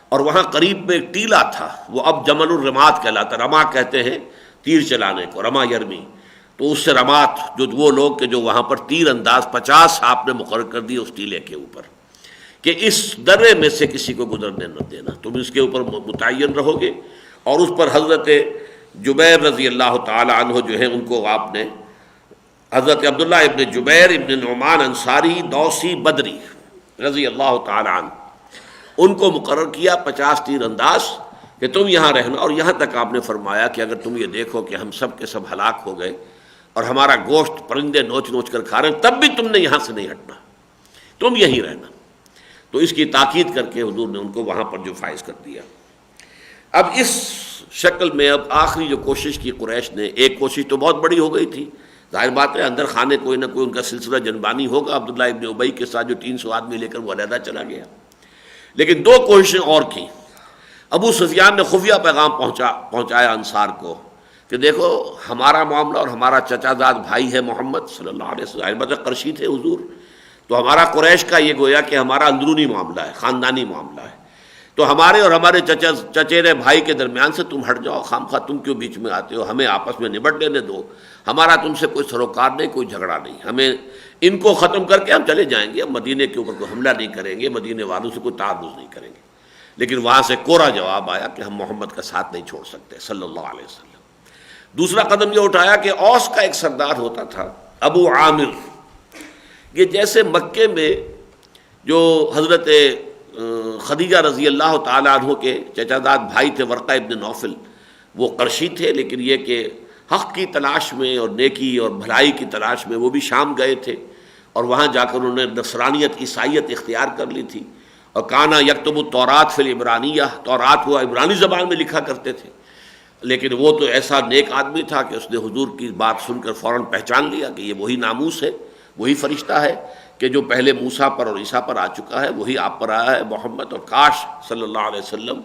اور وہاں قریب میں ایک ٹیلہ تھا، وہ اب جمل الرمات کہلاتا، رما کہتے ہیں تیر چلانے کو، رما یرمی. تو اس سے رمات جو وہ لوگ کہ جو وہاں پر تیر انداز 50 آپ نے مقرر کر دی اس ٹیلے کے اوپر کہ اس درے میں سے کسی کو گزرنے نہ دینا، تم اس کے اوپر متعین رہو گے. اور اس پر حضرت جبیر رضی اللہ تعالی عنہ جو ہے ان کو آپ نے، حضرت عبداللہ ابن جبیر ابن نعمان انصاری دوسی بدری رضی اللہ تعالی عنہ، ان کو مقرر کیا 50 تیر انداز کہ تم یہاں رہنا. اور یہاں تک آپ نے فرمایا کہ اگر تم یہ دیکھو کہ ہم سب کے سب ہلاک ہو گئے اور ہمارا گوشت پرندے نوچ نوچ کر کھا رہے ہیں، تب بھی تم نے یہاں سے نہیں ہٹنا، تم یہیں رہنا. تو اس کی تاکید کر کے حضور نے ان کو وہاں پر جو فائز کر دیا. اب اس شکل میں اب آخری جو کوشش کی قریش نے، ایک کوشش تو بہت بڑی ہو گئی تھی، ظاہر بات ہے اندر خانے کوئی نہ کوئی ان کا سلسلہ جنبانی ہوگا. عبداللہ ابن ابی کے ساتھ جو 300 آدمی لے کر وہ علیحدہ چلا گیا. لیکن 2 کوششیں اور کی. ابو سفیان نے خفیہ پیغام پہنچایا انصار کو کہ دیکھو ہمارا معاملہ اور ہمارا چچا زاد بھائی ہے محمد صلی اللہ علیہ وسلم، قرشی تھے حضور، تو ہمارا قریش کا یہ گویا کہ ہمارا اندرونی معاملہ ہے، خاندانی معاملہ ہے. تو ہمارے اور ہمارے چچیرے بھائی کے درمیان سے تم ہٹ جاؤ، خام خواہ تم کیوں بیچ میں آتے ہو، ہمیں آپس میں نبٹ لینے دو، ہمارا تم سے کوئی سروکار نہیں، کوئی جھگڑا نہیں، ہمیں ان کو ختم کر کے ہم چلے جائیں گے، ہم مدینے کے اوپر کوئی حملہ نہیں کریں گے، مدینے والوں سے کوئی تعرض نہیں کریں گے. لیکن وہاں سے کوڑا جواب آیا کہ ہم محمد کا ساتھ نہیں چھوڑ سکتے صلی اللہ علیہ وسلم. دوسرا قدم یہ اٹھایا کہ اوس کا ایک سردار ہوتا تھا ابو عامر، یہ جیسے مکے میں جو حضرت خدیجہ رضی اللہ تعالیٰ عنہ کے چچا زاد بھائی تھے ورقہ ابن نوفل، وہ قرشی تھے، لیکن یہ کہ حق کی تلاش میں اور نیکی اور بھلائی کی تلاش میں وہ بھی شام گئے تھے، اور وہاں جا کر انہوں نے نصرانیت عیسائیت اختیار کر لی تھی. اور کانا یکتب التوراۃ فی العبرانیہ، تورات وہ عبرانی زبان میں لکھا کرتے تھے. لیکن وہ تو ایسا نیک آدمی تھا کہ اس نے حضور کی بات سن کر فوراً پہچان لیا کہ یہ وہی ناموس ہے، وہی فرشتہ ہے کہ جو پہلے موسیٰ پر اور عیسیٰ پر آ چکا ہے، وہی آپ پر آیا ہے محمد. اور کاش صلی اللہ علیہ وسلم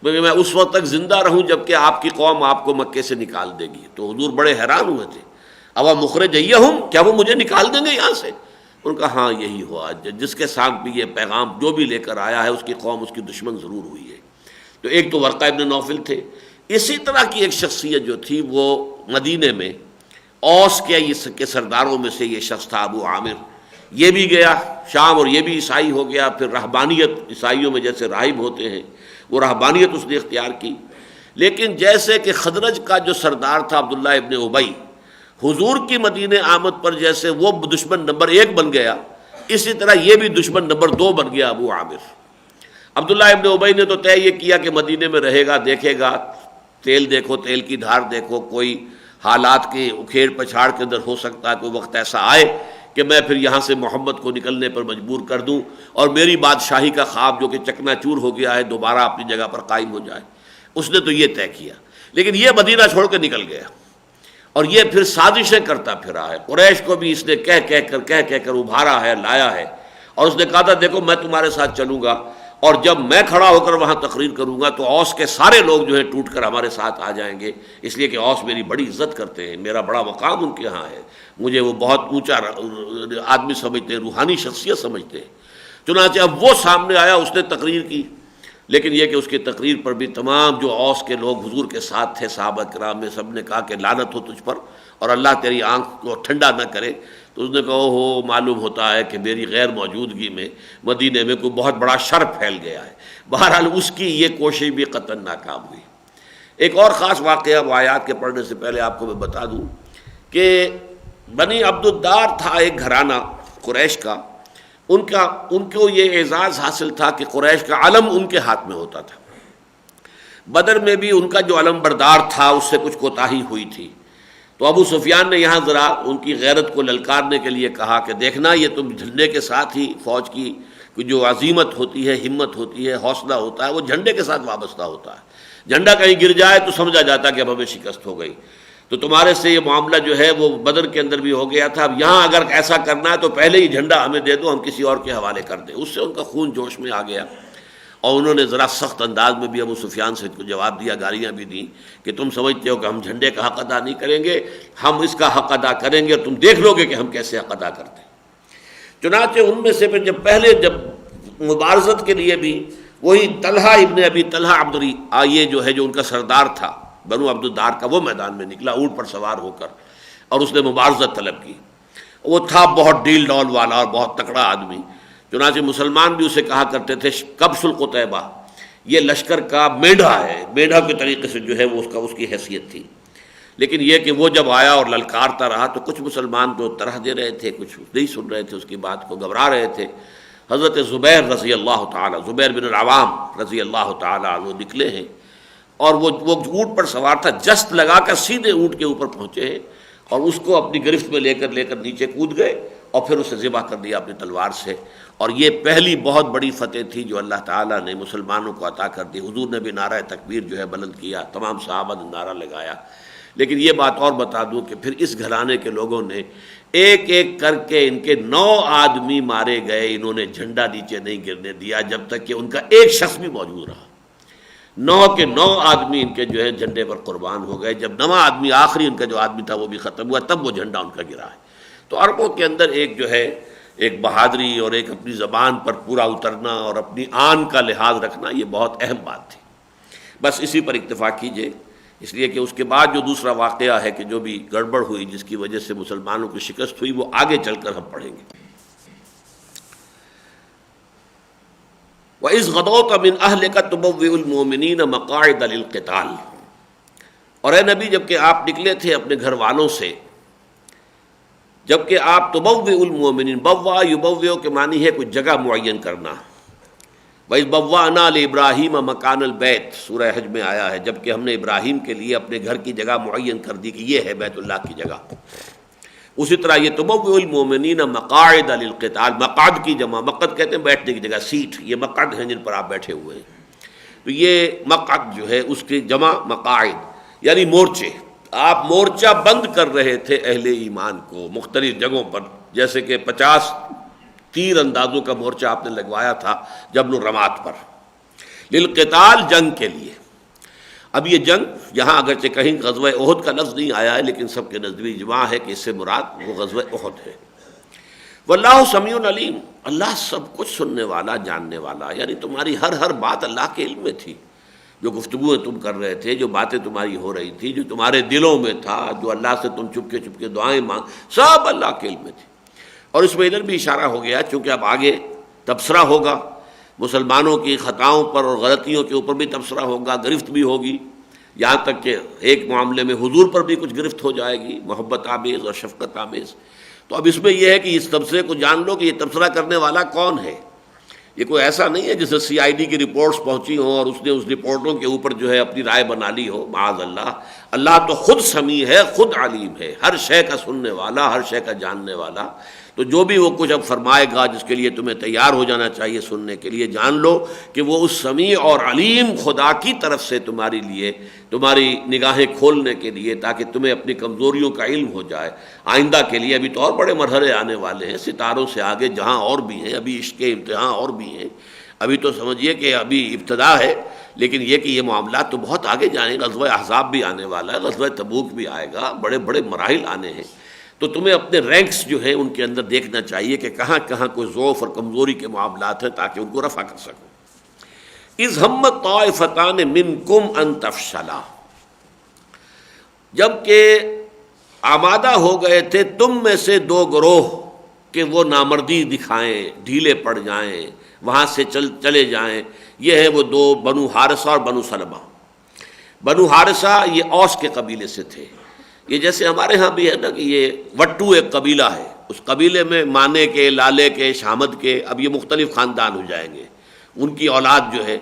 میں اس وقت تک زندہ رہوں جب کہ آپ کی قوم آپ کو مکے سے نکال دے گی۔ تو حضور بڑے حیران ہوئے تھے، اب مخرجیہم، کیا وہ مجھے نکال دیں گے یہاں سے؟ ان کا ہاں یہی ہوا، جس کے ساتھ بھی یہ پیغام جو بھی لے کر آیا ہے اس کی قوم اس کی دشمن ضرور ہوئی ہے۔ تو ایک تو ورقہ ابن نوفل تھے۔ اسی طرح کی ایک شخصیت جو تھی وہ مدینے میں اوس کے سرداروں میں سے یہ شخص تھا ابو عامر، یہ بھی گیا شام اور یہ بھی عیسائی ہو گیا۔ پھر رہبانیت، عیسائیوں میں جیسے راہب ہوتے ہیں وہ رہبانیت اس نے اختیار کی۔ لیکن جیسے کہ خزرج کا جو سردار تھا عبداللہ ابن ابی، حضور کی مدینہ آمد پر جیسے وہ دشمن نمبر 1 بن گیا، اسی طرح یہ بھی دشمن نمبر 2 بن گیا ابو عامر۔ عبداللہ ابن ابی نے تو طے یہ کیا کہ مدینے میں رہے گا، دیکھے گا، تیل دیکھو، تیل کی دھار دیکھو، کوئی حالات کے اکھیڑ پچھاڑ کے اندر ہو سکتا ہے کوئی وقت ایسا آئے کہ میں پھر یہاں سے محمد کو نکلنے پر مجبور کر دوں اور میری بادشاہی کا خواب جو کہ چکنا چور ہو گیا ہے دوبارہ اپنی جگہ پر قائم ہو جائے۔ اس نے تو یہ طے کیا، لیکن یہ مدینہ چھوڑ کے نکل گیا اور یہ پھر سازشیں کرتا پھرا ہے۔ قریش کو بھی اس نے کہہ کر ابھارا ہے، لایا ہے، اور اس نے کہا تھا دیکھو میں تمہارے ساتھ چلوں گا، اور جب میں کھڑا ہو کر وہاں تقریر کروں گا تو اوس کے سارے لوگ جو ہیں ٹوٹ کر ہمارے ساتھ آ جائیں گے، اس لیے کہ اوس میری بڑی عزت کرتے ہیں، میرا بڑا مقام ان کے ہاں ہے، مجھے وہ بہت اونچا آدمی سمجھتے ہیں، روحانی شخصیت سمجھتے ہیں۔ چنانچہ اب وہ سامنے آیا، اس نے تقریر کی، لیکن یہ کہ اس کی تقریر پر بھی تمام جو اوس کے لوگ حضور کے ساتھ تھے، صحابہ کرام میں سب نے کہا کہ لعنت ہو تجھ پر اور اللہ تیری آنکھ کو ٹھنڈا نہ کرے۔ تو اس نے کہا ہو معلوم ہوتا ہے کہ میری غیر موجودگی میں مدینے میں کوئی بہت بڑا شر پھیل گیا ہے۔ بہرحال اس کی یہ کوشش بھی قطعاً ناکام ہوئی۔ ایک اور خاص واقعہ وہ آیات کے پڑھنے سے پہلے آپ کو میں بتا دوں کہ بنی عبد الدار تھا ایک گھرانہ قریش کا، ان کو یہ اعزاز حاصل تھا کہ قریش کا علم ان کے ہاتھ میں ہوتا تھا۔ بدر میں بھی ان کا جو علم بردار تھا اس سے کچھ کوتاہی ہوئی تھی، تو ابو سفیان نے یہاں ذرا ان کی غیرت کو للکارنے کے لیے کہا کہ دیکھنا یہ تم جھنڈے کے ساتھ ہی، فوج کی جو عزیمت ہوتی ہے، ہمت ہوتی ہے، حوصلہ ہوتا ہے، وہ جھنڈے کے ساتھ وابستہ ہوتا ہے۔ جھنڈا کہیں گر جائے تو سمجھا جاتا کہ اب ہمیں شکست ہو گئی۔ تو تمہارے سے یہ معاملہ جو ہے وہ بدر کے اندر بھی ہو گیا تھا، اب یہاں اگر ایسا کرنا ہے تو پہلے ہی جھنڈا ہمیں دے دو، ہم کسی اور کے حوالے کر دیں۔ اس سے ان کا خون جوش میں آ گیا اور انہوں نے ذرا سخت انداز میں بھی ابو سفیان سے جواب دیا، گالیاں بھی دیں کہ تم سمجھتے ہو کہ ہم جھنڈے کا حق ادا نہیں کریں گے، ہم اس کا حق ادا کریں گے اور تم دیکھ لو گے کہ ہم کیسے حق ادا کرتے ہیں۔ چنانچہ ان میں سے پھر جب مبارزت کے لیے بھی وہی طلحہ ابن ابی طلحہ عبدری یہ جو ہے جو ان کا سردار تھا بنو عبد الدار کا، وہ میدان میں نکلا اونٹ پر سوار ہو کر اور اس نے مبارزت طلب کی۔ وہ تھا بہت ڈیل ڈول والا اور بہت تکڑا آدمی، چنانچہ مسلمان بھی اسے کہا کرتے تھے کبش القتیبہ، یہ لشکر کا مینڈھا ہے، مینڈھا کے طریقے سے جو ہے وہ اس کی حیثیت تھی۔ لیکن یہ کہ وہ جب آیا اور للکارتا رہا تو کچھ مسلمان تو طرح دے رہے تھے، کچھ نہیں سن رہے تھے اس کی بات کو، گھبرا رہے تھے۔ حضرت زبیر رضی اللہ تعالیٰ، زبیر بن العوام رضی اللہ تعالیٰ عنہ نکلے ہیں اور وہ اونٹ پر سوار تھا، جست لگا کر سیدھے اونٹ کے اوپر پہنچے ہیں اور اس کو اپنی گرفت میں لے کر نیچے کود گئے اور پھر اسے ذبح کر دیا اپنی تلوار سے۔ اور یہ پہلی بہت بڑی فتح تھی جو اللہ تعالیٰ نے مسلمانوں کو عطا کر دی۔ حضور نے بھی نعرہ تکبیر جو ہے بلند کیا، تمام صحابہ نے نعرہ لگایا۔ لیکن یہ بات اور بتا دوں کہ پھر اس گھرانے کے لوگوں نے ایک ایک کر کے ان کے 9 آدمی مارے گئے، انہوں نے جھنڈا نیچے نہیں گرنے دیا جب تک کہ ان کا ایک شخص بھی موجود رہا۔ 9 کے 9 آدمی ان کے جو ہے جھنڈے پر قربان ہو گئے۔ جب 9واں آدمی آخری ان کا جو آدمی تھا وہ بھی ختم ہوا تب وہ جھنڈا ان کا گرا ہے۔ تو عربوں کے اندر ایک جو ہے ایک بہادری اور ایک اپنی زبان پر پورا اترنا اور اپنی آن کا لحاظ رکھنا یہ بہت اہم بات تھی۔ بس اسی پر اکتفا کیجئے، اس لیے کہ اس کے بعد جو دوسرا واقعہ ہے کہ جو بھی گڑبڑ ہوئی جس کی وجہ سے مسلمانوں کی شکست ہوئی وہ آگے چل کر ہم پڑھیں گے۔ وَإِذْ غَدَوْتَ مِنْ أَهْلِكَ تُبَوِّئُ الْمُؤْمِنِينَ مَقَاعِدَ لِلْقِتَالِ، اور اے نبی جب کہ آپ نکلے تھے اپنے گھر والوں سے، جب کہ آپ تبوّئ المؤمنین، بوا یبوّئ کے معنی ہے کوئی جگہ معین کرنا۔ وَإِذْ بَوَّأْنَا لِإِبْرَاهِيمَ مَكَانَ الْبَيْتِ، سورہ حج میں آیا ہے، جب کہ ہم نے ابراہیم کے لیے اپنے گھر کی جگہ معین کر دی کہ یہ ہے بیت اللہ کی جگہ۔ اسی طرح یہ تبوّئ المؤمنین مقاعد للقتال، مقعد کی جمع، مقعد کہتے ہیں بیٹھنے کی جگہ، سیٹ، یہ مقعد ہیں جن پر آپ بیٹھے ہوئے ہیں۔ تو یہ مقعد جو ہے اس کی جمع مقاعد یعنی مورچے۔ آپ مورچہ بند کر رہے تھے اہل ایمان کو مختلف جگہوں پر، جیسے کہ 50 تیر اندازوں کا مورچہ آپ نے لگوایا تھا جبل الرمات پر، للقتال، جنگ کے لیے۔ اب یہ جنگ یہاں اگرچہ کہیں غزوہ احد کا لفظ نہیں آیا ہے، لیکن سب کے نزدیک اجماع ہے کہ اس سے مراد وہ غزوہ احد ہے۔ واللہ سمیع علیم، اللہ سب کچھ سننے والا، جاننے والا، یعنی تمہاری ہر بات اللہ کے علم میں تھی، جو گفتگویں تم کر رہے تھے، جو باتیں تمہاری ہو رہی تھی، جو تمہارے دلوں میں تھا، جو اللہ سے تم چپکے چپکے دعائیں مانگ، سب اللہ کے علم میں تھی۔ اور اس میں ادھر بھی اشارہ ہو گیا، چونکہ اب آگے تبصرہ ہوگا مسلمانوں کی خطاؤں پر اور غلطیوں کے اوپر بھی تبصرہ ہوگا، گرفت بھی ہوگی، یہاں تک کہ ایک معاملے میں حضور پر بھی کچھ گرفت ہو جائے گی، محبت آمیز اور شفقت آمیز۔ تو اب اس میں یہ ہے کہ اس تبصرے کو جان لو کہ یہ تبصرہ کرنے والا کون ہے۔ یہ کوئی ایسا نہیں ہے جسے سی آئی ڈی کی رپورٹس پہنچی ہوں اور اس نے اس رپورٹوں کے اوپر جو ہے اپنی رائے بنا لی ہو، معاذ اللہ۔ اللہ تو خود سمیع ہے، خود علیم ہے، ہر شے کا سننے والا، ہر شے کا جاننے والا۔ تو جو بھی وہ کچھ اب فرمائے گا جس کے لیے تمہیں تیار ہو جانا چاہیے سننے کے لیے، جان لو کہ وہ اس سمیع اور علیم خدا کی طرف سے تمہاری لیے، تمہاری نگاہیں کھولنے کے لیے، تاکہ تمہیں اپنی کمزوریوں کا علم ہو جائے آئندہ کے لیے۔ ابھی تو اور بڑے مرحلے آنے والے ہیں، ستاروں سے آگے جہاں اور بھی ہیں، ابھی عشق کے امتحان اور بھی ہیں۔ ابھی تو سمجھیے کہ ابھی ابتدا ہے، لیکن یہ کہ یہ معاملات تو بہت آگے جائیں گے۔ غزوہ احزاب بھی آنے والا ہے، غزوہ تبوک بھی آئے گا، بڑے بڑے مراحل آنے ہیں۔ تو تمہیں اپنے رینکس جو ہیں ان کے اندر دیکھنا چاہیے کہ کہاں کہاں کوئی ضعف اور کمزوری کے معاملات ہیں، تاکہ ان کو رفع کر سکو۔ اذ ہمت طائفتان منکم ان تفشلا، جب کہ آمادہ ہو گئے تھے تم میں سے دو گروہ کہ وہ نامردی دکھائیں، ڈھیلے پڑ جائیں، وہاں سے چلے جائیں۔ یہ ہے وہ دو، بنو حارثہ اور بنو سلمہ۔ بنو حارثہ یہ اوس کے قبیلے سے تھے۔ یہ جیسے ہمارے ہاں بھی ہے نا کہ یہ وٹو ایک قبیلہ ہے، اس قبیلے میں مانے کے، لالے کے، شامد کے، اب یہ مختلف خاندان ہو جائیں گے، ان کی اولاد جو ہے۔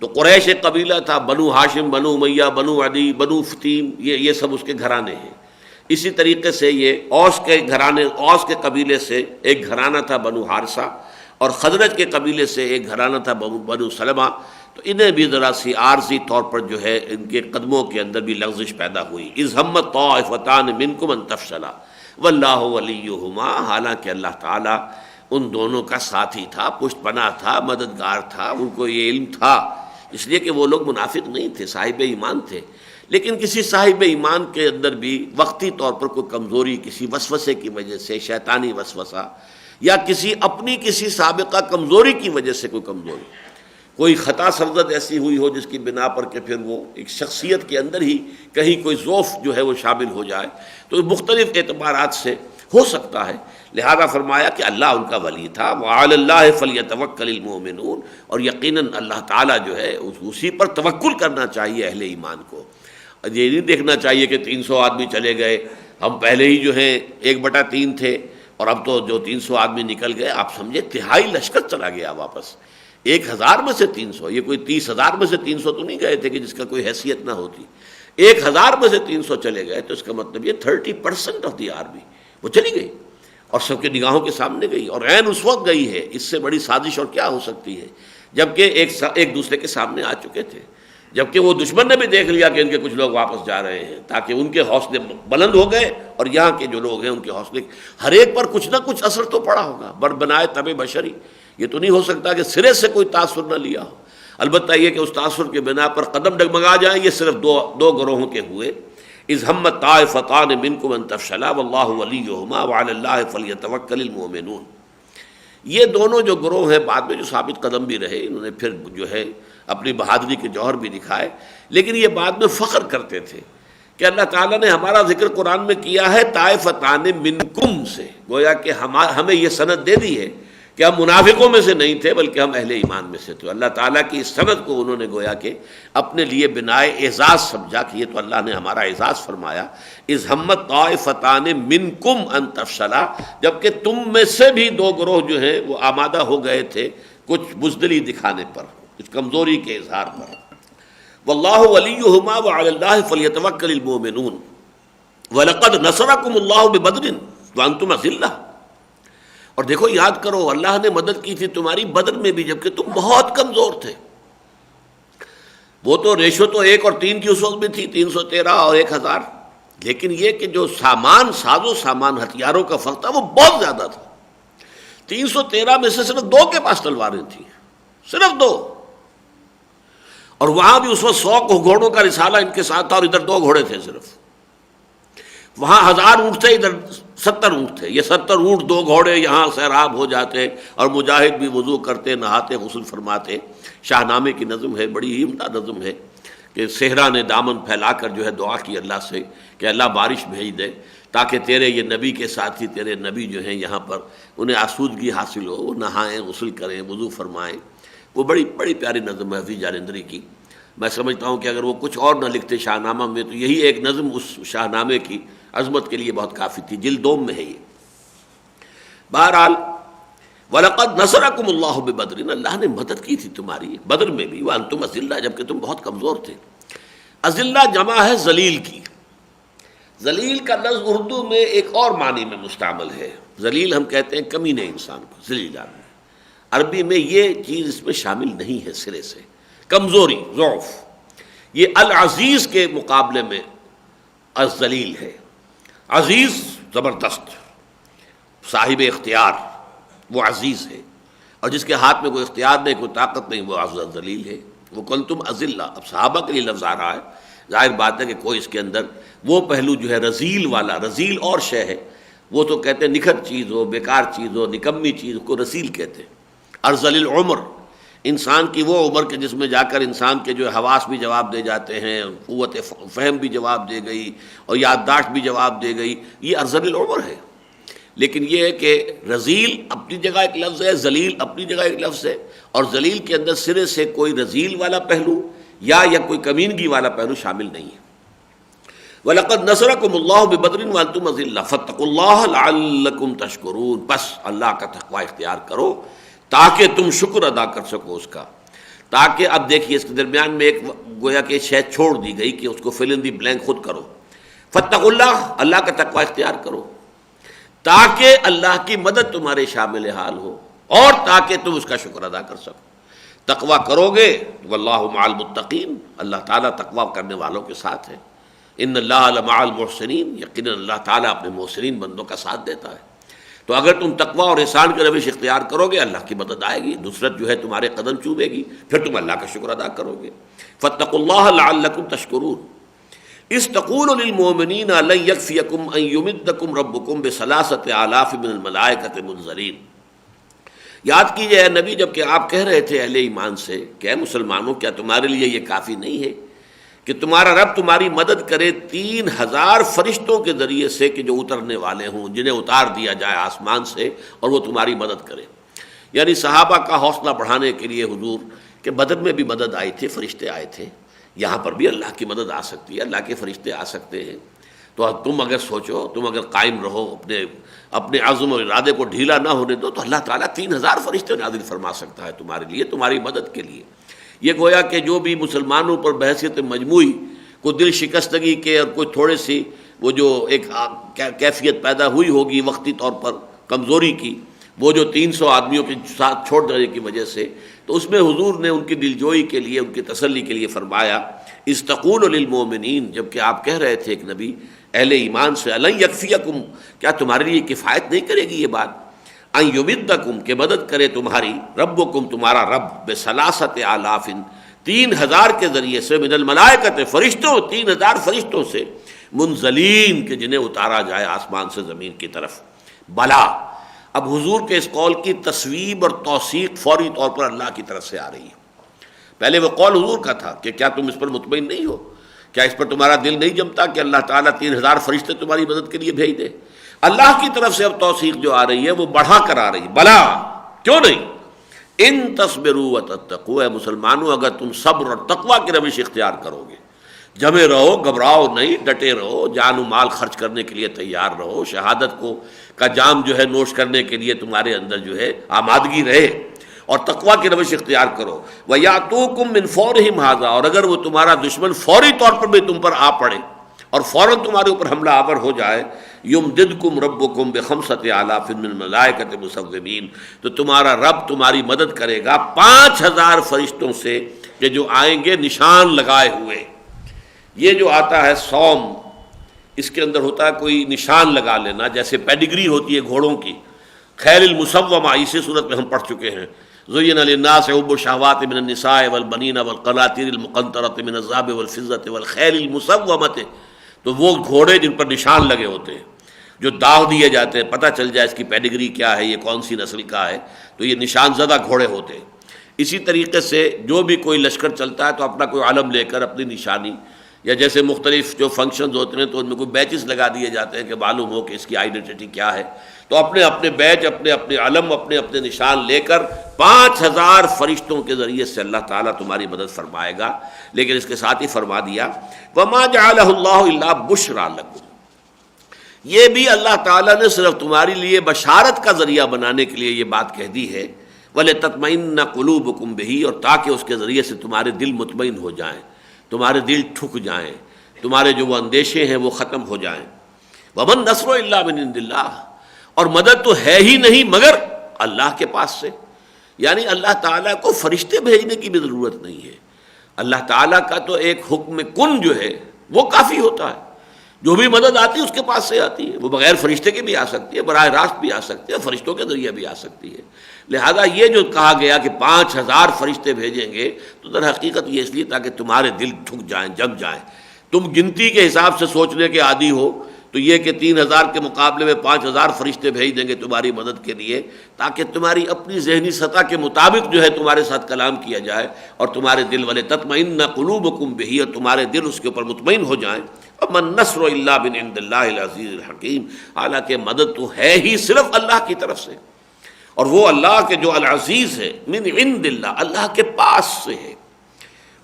تو قریش ایک قبیلہ تھا، بنو ہاشم، بنو امیہ، بنو عدی، بنو فتیم، یہ سب اس کے گھرانے ہیں۔ اسی طریقے سے یہ اوس کے گھرانے، اوس کے قبیلے سے ایک گھرانہ تھا بنو حارثہ، اور خزرج کے قبیلے سے ایک گھرانہ تھا بنو سلمہ۔ تو انہیں بھی ذرا سی عارضی طور پر جو ہے ان کے قدموں کے اندر بھی لغزش پیدا ہوئی۔ اذ ہمت طائفتان منکم ان تفشلا واللہ ولیہما، حالانکہ اللہ تعالیٰ ان دونوں کا ساتھی تھا، پشت پناہ تھا، مددگار تھا، ان کو یہ علم تھا، اس لیے کہ وہ لوگ منافق نہیں تھے، صاحب ایمان تھے۔ لیکن کسی صاحب ایمان کے اندر بھی وقتی طور پر کوئی کمزوری، کسی وسوسے کی وجہ سے، شیطانی وسوسہ، یا کسی سابقہ کمزوری کی وجہ سے کوئی کمزوری، کوئی خطا سرزد ایسی ہوئی ہو جس کی بنا پر کہ پھر وہ ایک شخصیت کے اندر ہی کہیں کوئی ضعف جو ہے وہ شامل ہو جائے، تو مختلف اعتبارات سے ہو سکتا ہے۔ لہذا فرمایا کہ اللہ ان کا ولی تھا، وعلی اللہ فلیتوکل المؤمنون، اور یقیناً اللہ تعالیٰ جو ہے اسی پر توکل کرنا چاہیے اہل ایمان کو۔ یہ نہیں دیکھنا چاہیے کہ 300 آدمی چلے گئے، ہم پہلے ہی جو ہیں 1/3 تھے اور اب تو جو 300 آدمی نکل گئے، آپ سمجھے تہائی لشکر چلا گیا واپس۔ 1000 میں سے 300، یہ کوئی 30,000 میں سے 300 تو نہیں گئے تھے کہ جس کا کوئی حیثیت نہ ہوتی۔ 1000 میں سے 300 چلے گئے، تو اس کا مطلب یہ 30% آف دی آرمی وہ چلی گئی اور سب کے نگاہوں کے سامنے گئی، اور عین اس وقت گئی ہے۔ اس سے بڑی سازش اور کیا ہو سکتی ہے، جبکہ ایک دوسرے کے سامنے آ چکے تھے، جبکہ وہ دشمن نے بھی دیکھ لیا کہ ان کے کچھ لوگ واپس جا رہے ہیں، تاکہ ان کے حوصلے بلند ہو گئے، اور یہاں کے جو لوگ ہیں ان کے حوصلے، ہر ایک پر کچھ نہ کچھ اثر تو پڑا ہوگا۔ بر بنائے تب بشری، یہ تو نہیں ہو سکتا کہ سرے سے کوئی تاثر نہ لیا ہو۔ البتہ یہ کہ اس تاثر کے بنا پر قدم ڈگمگا جائیں، یہ صرف دو گروہوں کے ہوئے۔ اذ ہمت طائفتان منکم ان تفشلا واللہ ولیہما وعلی اللہ فلیتوکل المؤمنون۔ یہ دونوں جو گروہ ہیں بعد میں جو ثابت قدم بھی رہے، انہوں نے پھر جو ہے اپنی بہادری کے جوہر بھی دکھائے، لیکن یہ بعد میں فخر کرتے تھے کہ اللہ تعالیٰ نے ہمارا ذکر قرآن میں کیا ہے طائفتان منکم سے، گویا کہ ہمیں یہ سند دے دی ہے کہ ہم منافقوں میں سے نہیں تھے بلکہ ہم اہل ایمان میں سے تھے۔ اللہ تعالیٰ کی اس سند کو انہوں نے گویا کہ اپنے لیے بنائے اعزاز سمجھا کہ یہ تو اللہ نے ہمارا اعزاز فرمایا۔ اذ ہمت طائفتان منکم ان تفشلا، جبکہ تم میں سے بھی دو گروہ جو ہیں وہ آمادہ ہو گئے تھے کچھ بزدلی دکھانے پر، کچھ کمزوری کے اظہار پر۔ واللہ ولیہما وعلی اللہ فلیتوکل المؤمنون ولقد نصرکم اللہ ببدر وانتم اذلہ۔ اور دیکھو یاد کرو، اللہ نے مدد کی تھی تمہاری بدر میں بھی جبکہ تم بہت کمزور تھے۔ وہ تو ریشو تو 1 اور 3 کی اس وقت بھی تھی، 313 اور 1000، لیکن یہ کہ جو ساز و سامان ہتھیاروں کا فرق تھا وہ بہت زیادہ تھا۔ 313 میں سے صرف 2 کے پاس تلواریں تھیں، صرف 2، اور وہاں بھی اس وقت 100 گھوڑوں کا رسالہ ان کے ساتھ تھا اور ادھر 2 گھوڑے تھے صرف. وہاں 1000 اونٹ تھے، ادھر 70 اونٹ تھے. یہ 70 اونٹ 2 گھوڑے یہاں سیراب ہو جاتے اور مجاہد بھی وضو کرتے، نہاتے، غسل فرماتے. شاہنامے کی نظم ہے، بڑی ہی عمدہ نظم ہے کہ صحرا نے دامن پھیلا کر جو ہے دعا کی اللہ سے کہ اللہ بارش بھیج دے تاکہ تیرے یہ نبی کے ساتھی، تیرے نبی جو ہیں یہاں پر انہیں آسودگی حاصل ہو، وہ نہائیں، غسل کریں، وضو فرمائیں. وہ بڑی بڑی پیاری نظم ہے حفیظ جالندری کی. میں سمجھتا ہوں کہ اگر وہ کچھ اور نہ لکھتے شاہنامہ میں تو یہی ایک نظم اس شاہنامے کی عظمت کے لیے بہت کافی تھی. جلد 2 میں ہے یہ. بہرحال وَلَقَدْ نَصَرَكُمُ اللَّهُ بِبَدْرٍ، اللہ نے مدد کی تھی تمہاری بدر میں بھی. وَأَنْتُمْ أَذِلَّةٌ، جبکہ تم بہت کمزور تھے. اذلہ جمع ہے ذلیل کی. ذلیل کا لفظ اردو میں ایک اور معنی میں مستعمل ہے. ذلیل ہم کہتے ہیں کمینے انسان کو، ذلیل آدمی. عربی میں یہ چیز اس میں شامل نہیں ہے سرے سے. کمزوری، ضعف. یہ العزیز کے مقابلے میں الذلیل ہے. عزیز زبردست، صاحب اختیار، وہ عزیز ہے. اور جس کے ہاتھ میں کوئی اختیار نہیں، کوئی طاقت نہیں، وہ ذلیل ہے. وہ کنتم اذلہ، اب صحابہ کے لیے لفظ آ رہا ہے. ظاہر بات ہے کہ کوئی اس کے اندر وہ پہلو جو ہے رذیل والا، رذیل اور شے ہے. وہ تو کہتے ہیں نکھر چیز ہو، بیکار چیز ہو، نکمی چیز کو رذیل کہتے ہیں. ارذل العمر، انسان کی وہ عمر کہ جس میں جا کر انسان کے جو حواس بھی جواب دے جاتے ہیں، قوت فہم بھی جواب دے گئی اور یادداشت بھی جواب دے گئی. یہ ارذل العمر ہے. لیکن یہ ہے کہ رذیل اپنی جگہ ایک لفظ ہے، ذلیل اپنی جگہ ایک لفظ ہے. اور ذلیل کے اندر سرے سے کوئی رذیل والا پہلو یا کوئی کمینگی والا پہلو شامل نہیں ہے. وَلَقَدْ نَصَرَكُمُ اللَّهُ بِبَدْرٍ وَأَنْتُمْ أَذِلَّةٌ فَاتَّقُوا اللَّهَ لَعَلَّكُمْ تَشْكُرُونَ. بس اللہ کا تقوی اختیار کرو تاکہ تم شکر ادا کر سکو اس کا. تاکہ اب دیکھیے اس کے درمیان میں ایک گویا کہ شے چھوڑ دی گئی کہ اس کو فل ان دی بلینک خود کرو. فَاتَّقُوا اللَّهَ، اللہ کا تقوی اختیار کرو تاکہ اللہ کی مدد تمہارے شامل حال ہو اور تاکہ تم اس کا شکر ادا کر سکو. تقوی کرو گے واللہ مع المتقین، اللہ تعالیٰ تقوی کرنے والوں کے ساتھ ہے. ان اللہ لمع المحسنین، یقیناً اللہ تعالیٰ اپنے محسنین بندوں کا ساتھ دیتا ہے. تو اگر تم تقوی اور احسان کی روش اختیار کرو گے اللہ کی مدد آئے گی، نصرت جو ہے تمہارے قدم چومے گی، پھر تم اللہ کا شکر ادا کرو گے. فاتقوا اللہ لعلکم تشکرون. اذ تقول للمؤمنین لن یکفیکم ان یمدکم ربکم بثلاثۃ آلاف من الملائکۃ منزلین. یاد کیجئے اے نبی جب کہ آپ کہہ رہے تھے اہل ایمان سے کہ اے مسلمانوں، کیا تمہارے لیے یہ کافی نہیں ہے کہ تمہارا رب تمہاری مدد کرے 3000 فرشتوں کے ذریعے سے کہ جو اترنے والے ہوں، جنہیں اتار دیا جائے آسمان سے اور وہ تمہاری مدد کرے. یعنی صحابہ کا حوصلہ بڑھانے کے لیے حضور کہ بدر میں بھی مدد آئی تھی، فرشتے آئے تھے، یہاں پر بھی اللہ کی مدد آ سکتی ہے، اللہ کے فرشتے آ سکتے ہیں. تو تم اگر سوچو، تم اگر قائم رہو، اپنے عزم اور ارادے کو ڈھیلا نہ ہونے دو، تو اللہ تعالیٰ 3000 فرشتے نازل فرما سکتا ہے تمہارے لیے، تمہاری مدد کے لیے. یہ گویا کہ جو بھی مسلمانوں پر بحثیت مجموعی کوئی دل شکستگی کے اور کوئی تھوڑے سی وہ جو ایک کیفیت پیدا ہوئی ہوگی وقتی طور پر کمزوری کی، وہ جو 300 آدمیوں کے ساتھ چھوڑ دینے کی وجہ سے، تو اس میں حضور نے ان کی دلجوئی کے لیے، ان کی تسلی کے لیے فرمایا اذ تقول للمؤمنین، جب کہ آپ کہہ رہے تھے ایک نبی اہل ایمان سے لن یکفیکم، کیا تمہارے لیے کفایت نہیں کرے گی یہ بات، ان یمدکم، کہ مدد کرے تمہاری ربکم، تمہارا رب، بثلاثۃ آلاف، 3000 کے ذریعے سے، من الملائکۃ، فرشتوں، 3000 فرشتوں سے، منزلین، کہ جنہیں اتارا جائے آسمان سے زمین کی طرف. بلا، اب حضور کے اس قول کی تصویب اور توثیق فوری طور پر اللہ کی طرف سے آ رہی ہے. پہلے وہ قول حضور کا تھا کہ کیا تم اس پر مطمئن نہیں ہو، کیا اس پر تمہارا دل نہیں جمتا کہ اللہ تعالیٰ 3000 فرشتے تمہاری مدد کے لیے بھیج دے. اللہ کی طرف سے اب توثیق جو آ رہی ہے وہ بڑھا کر آ رہی ہے. بلا، کیوں نہیں، ان تصبروا وتتقوا، مسلمانوں اگر تم صبر اور تقوی کی روش اختیار کرو گے، جمے رہو، گھبراؤ نہیں، ڈٹے رہو، جان و مال خرچ کرنے کے لیے تیار رہو، شہادت کا جام جو ہے نوش کرنے کے لیے تمہارے اندر جو ہے آمادگی رہے، اور تقوی کی روش اختیار کرو. وَيَأْتُوكُم مِّن فَوْرِهِمْ هَٰذَا، اور اگر وہ تمہارا دشمن فوری طور پر بھی تم پر آ پڑے اور فوراً تمہارے اوپر حملہ آور ہو جائے، یمددکم ربکم بخمسۃ آلاف من الملائکۃ مسومین، تو تمہارا رب تمہاری مدد کرے گا 5000 فرشتوں سے کہ جو آئیں گے نشان لگائے ہوئے. یہ جو آتا ہے سوم، اس کے اندر ہوتا ہے کوئی نشان لگا لینا، جیسے پیڈگری ہوتی ہے گھوڑوں کی، خیل المسومہ، اسی صورت میں ہم پڑھ چکے ہیں زُيِّنَ لِلنَّاسِ حُبُّ الشَّهَوَاتِ مِنَ النِّسَاءِ وَالْبَنِينَ وَالْقَنَاطِيرِ الْمُقَنطَرَةِ مِنَ الذَّهَبِ وَالْفِضَّةِ وَالْخَيْلِ الْمُسَوَّمَةِ، تو وہ گھوڑے جن پر نشان لگے ہوتے ہیں، جو داغ دیے جاتے ہیں، پتہ چل جائے اس کی پیڈگری کیا ہے، یہ کون سی نسل کا ہے، تو یہ نشان زدہ گھوڑے ہوتے ہیں۔ اسی طریقے سے جو بھی کوئی لشکر چلتا ہے تو اپنا کوئی علم لے کر اپنی نشانی، یا جیسے مختلف جو فنکشنز ہوتے ہیں تو ان میں کوئی بیچز لگا دیے جاتے ہیں کہ معلوم ہو کہ اس کی آئیڈینٹی کیا ہے، تو اپنے اپنے بیچ، اپنے اپنے علم، اپنے اپنے نشان لے کر 5000 فرشتوں کے ذریعے سے اللہ تعالیٰ تمہاری مدد فرمائے گا۔ لیکن اس کے ساتھ ہی فرما دیا وَمَا جَعَلَهُ اللَّهُ إِلَّا بُشْرَىٰ لَكُمْ، یہ بھی اللہ تعالیٰ نے صرف تمہاری لیے بشارت کا ذریعہ بنانے کے لیے یہ بات کہہ دی ہے، وَلِتَطْمَئِنَّ قُلُوبُكُمْ بِهِ، اور تاکہ اس کے ذریعے سے تمہارے دل مطمئن ہو جائیں، تمہارے دل ٹھک جائیں، تمہارے جو وہ اندیشے ہیں وہ ختم ہو جائیں۔ وَمَن نَّصْرُ إِلَّا مِنْ عِندِ اللَّهِ، اور مدد تو ہے ہی نہیں مگر اللہ کے پاس سے، یعنی اللہ تعالیٰ کو فرشتے بھیجنے کی بھی ضرورت نہیں ہے۔ اللہ تعالیٰ کا تو ایک حکم کن جو ہے وہ کافی ہوتا ہے، جو بھی مدد آتی ہے اس کے پاس سے آتی ہے، وہ بغیر فرشتے کے بھی آ سکتی ہے، براہ راست بھی آ سکتی ہے، فرشتوں کے ذریعے بھی آ سکتی ہے۔ لہذا یہ جو کہا گیا کہ 5000 فرشتے بھیجیں گے، تو در حقیقت یہ اس لیے تاکہ تمہارے دل ٹھک جائیں، جم جائیں۔ تم گنتی کے حساب سے سوچنے کے عادی ہو تو یہ کہ 3000 کے مقابلے میں 5000 فرشتے بھیج دیں گے تمہاری مدد کے لیے، تاکہ تمہاری اپنی ذہنی سطح کے مطابق جو ہے تمہارے ساتھ کلام کیا جائے، اور تمہارے دل وَلِتَطْمَئِنَّ قُلُوبُكُمْ بِهِ، اور تمہارے دل اس کے اوپر مطمئن ہو جائیں۔ وَمَن نَّصْرُ إِلَّا مِنْ عِندِ اللَّهِ الْعَزِيزِ الْحَكِيمِ، حالانکہ مدد تو ہے ہی صرف اللہ کی طرف سے، اور وہ اللہ کے جو العزیز ہے، من عند اللہ، اللہ کے پاس سے ہے،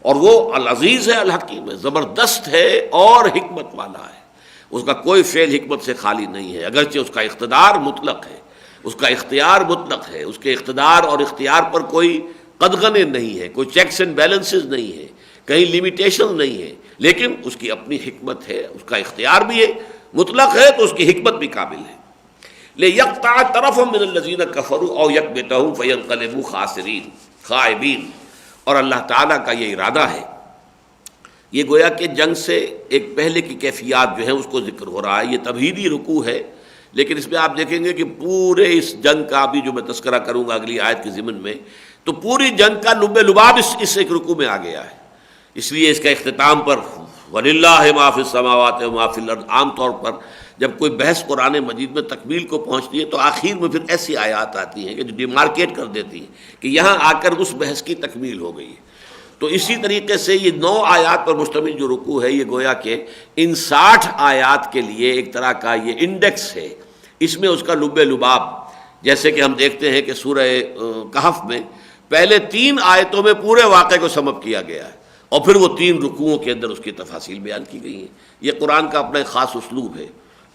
اور وہ العزیز ہے، الحکیم ہے، زبردست ہے اور حکمت والا ہے۔ اس کا کوئی فعل حکمت سے خالی نہیں ہے، اگرچہ اس کا اقتدار مطلق ہے، اس کا اختیار مطلق ہے، اس کے اقتدار اور اختیار پر کوئی قدغنیں نہیں ہے، کوئی چیکس اینڈ بیلنسز نہیں ہے، کہیں لمیٹیشن نہیں ہے، لیکن اس کی اپنی حکمت ہے، اس کا اختیار بھی ہے، مطلق ہے تو اس کی حکمت بھی کامل ہے۔ لِيَقْطَعَ طَرَفًا مِّنَ الَّذِينَ كَفَرُوا أَوْ يَكْبِتَهُمْ فَيَنقَلِبُوا خَائِبِينَ، اور اللہ تعالیٰ کا یہ ارادہ ہے، یہ گویا کہ جنگ سے ایک پہلے کی کیفیات جو ہیں اس کو ذکر ہو رہا ہے، یہ تمہیدی رکوع ہے، لیکن اس میں آپ دیکھیں گے کہ پورے اس جنگ کا بھی جو میں تذکرہ کروں گا اگلی آیت کے ضمن میں، تو پوری جنگ کا لب لباب اس ایک رکوع میں آ گیا ہے۔ اس لیے اس کا اختتام پر وَلِلَّهِ مَا فِي السَّمَاوَاتِ وَمَا فِي الْأَرْضِ، عام طور پر جب کوئی بحث قرآن مجید میں تکمیل کو پہنچتی ہے تو آخر میں پھر ایسی آیات آتی ہیں کہ جو ڈیمارکیٹ کر دیتی ہیں کہ یہاں آ کر اس بحث کی تکمیل ہو گئی ہے۔ تو اسی طریقے سے یہ 9 آیات پر مشتمل جو رکوع ہے، یہ گویا کہ ان 60 آیات کے لیے ایک طرح کا یہ انڈیکس ہے، اس میں اس کا لب لباب، جیسے کہ ہم دیکھتے ہیں کہ سورہ کہف میں پہلے 3 آیتوں میں پورے واقعے کو سم اپ کیا گیا ہے، اور پھر وہ 3 رکوعوں کے اندر اس کی تفاصیل بیان کی گئی ہیں۔ یہ قرآن کا اپنا ایک خاص اسلوب ہے،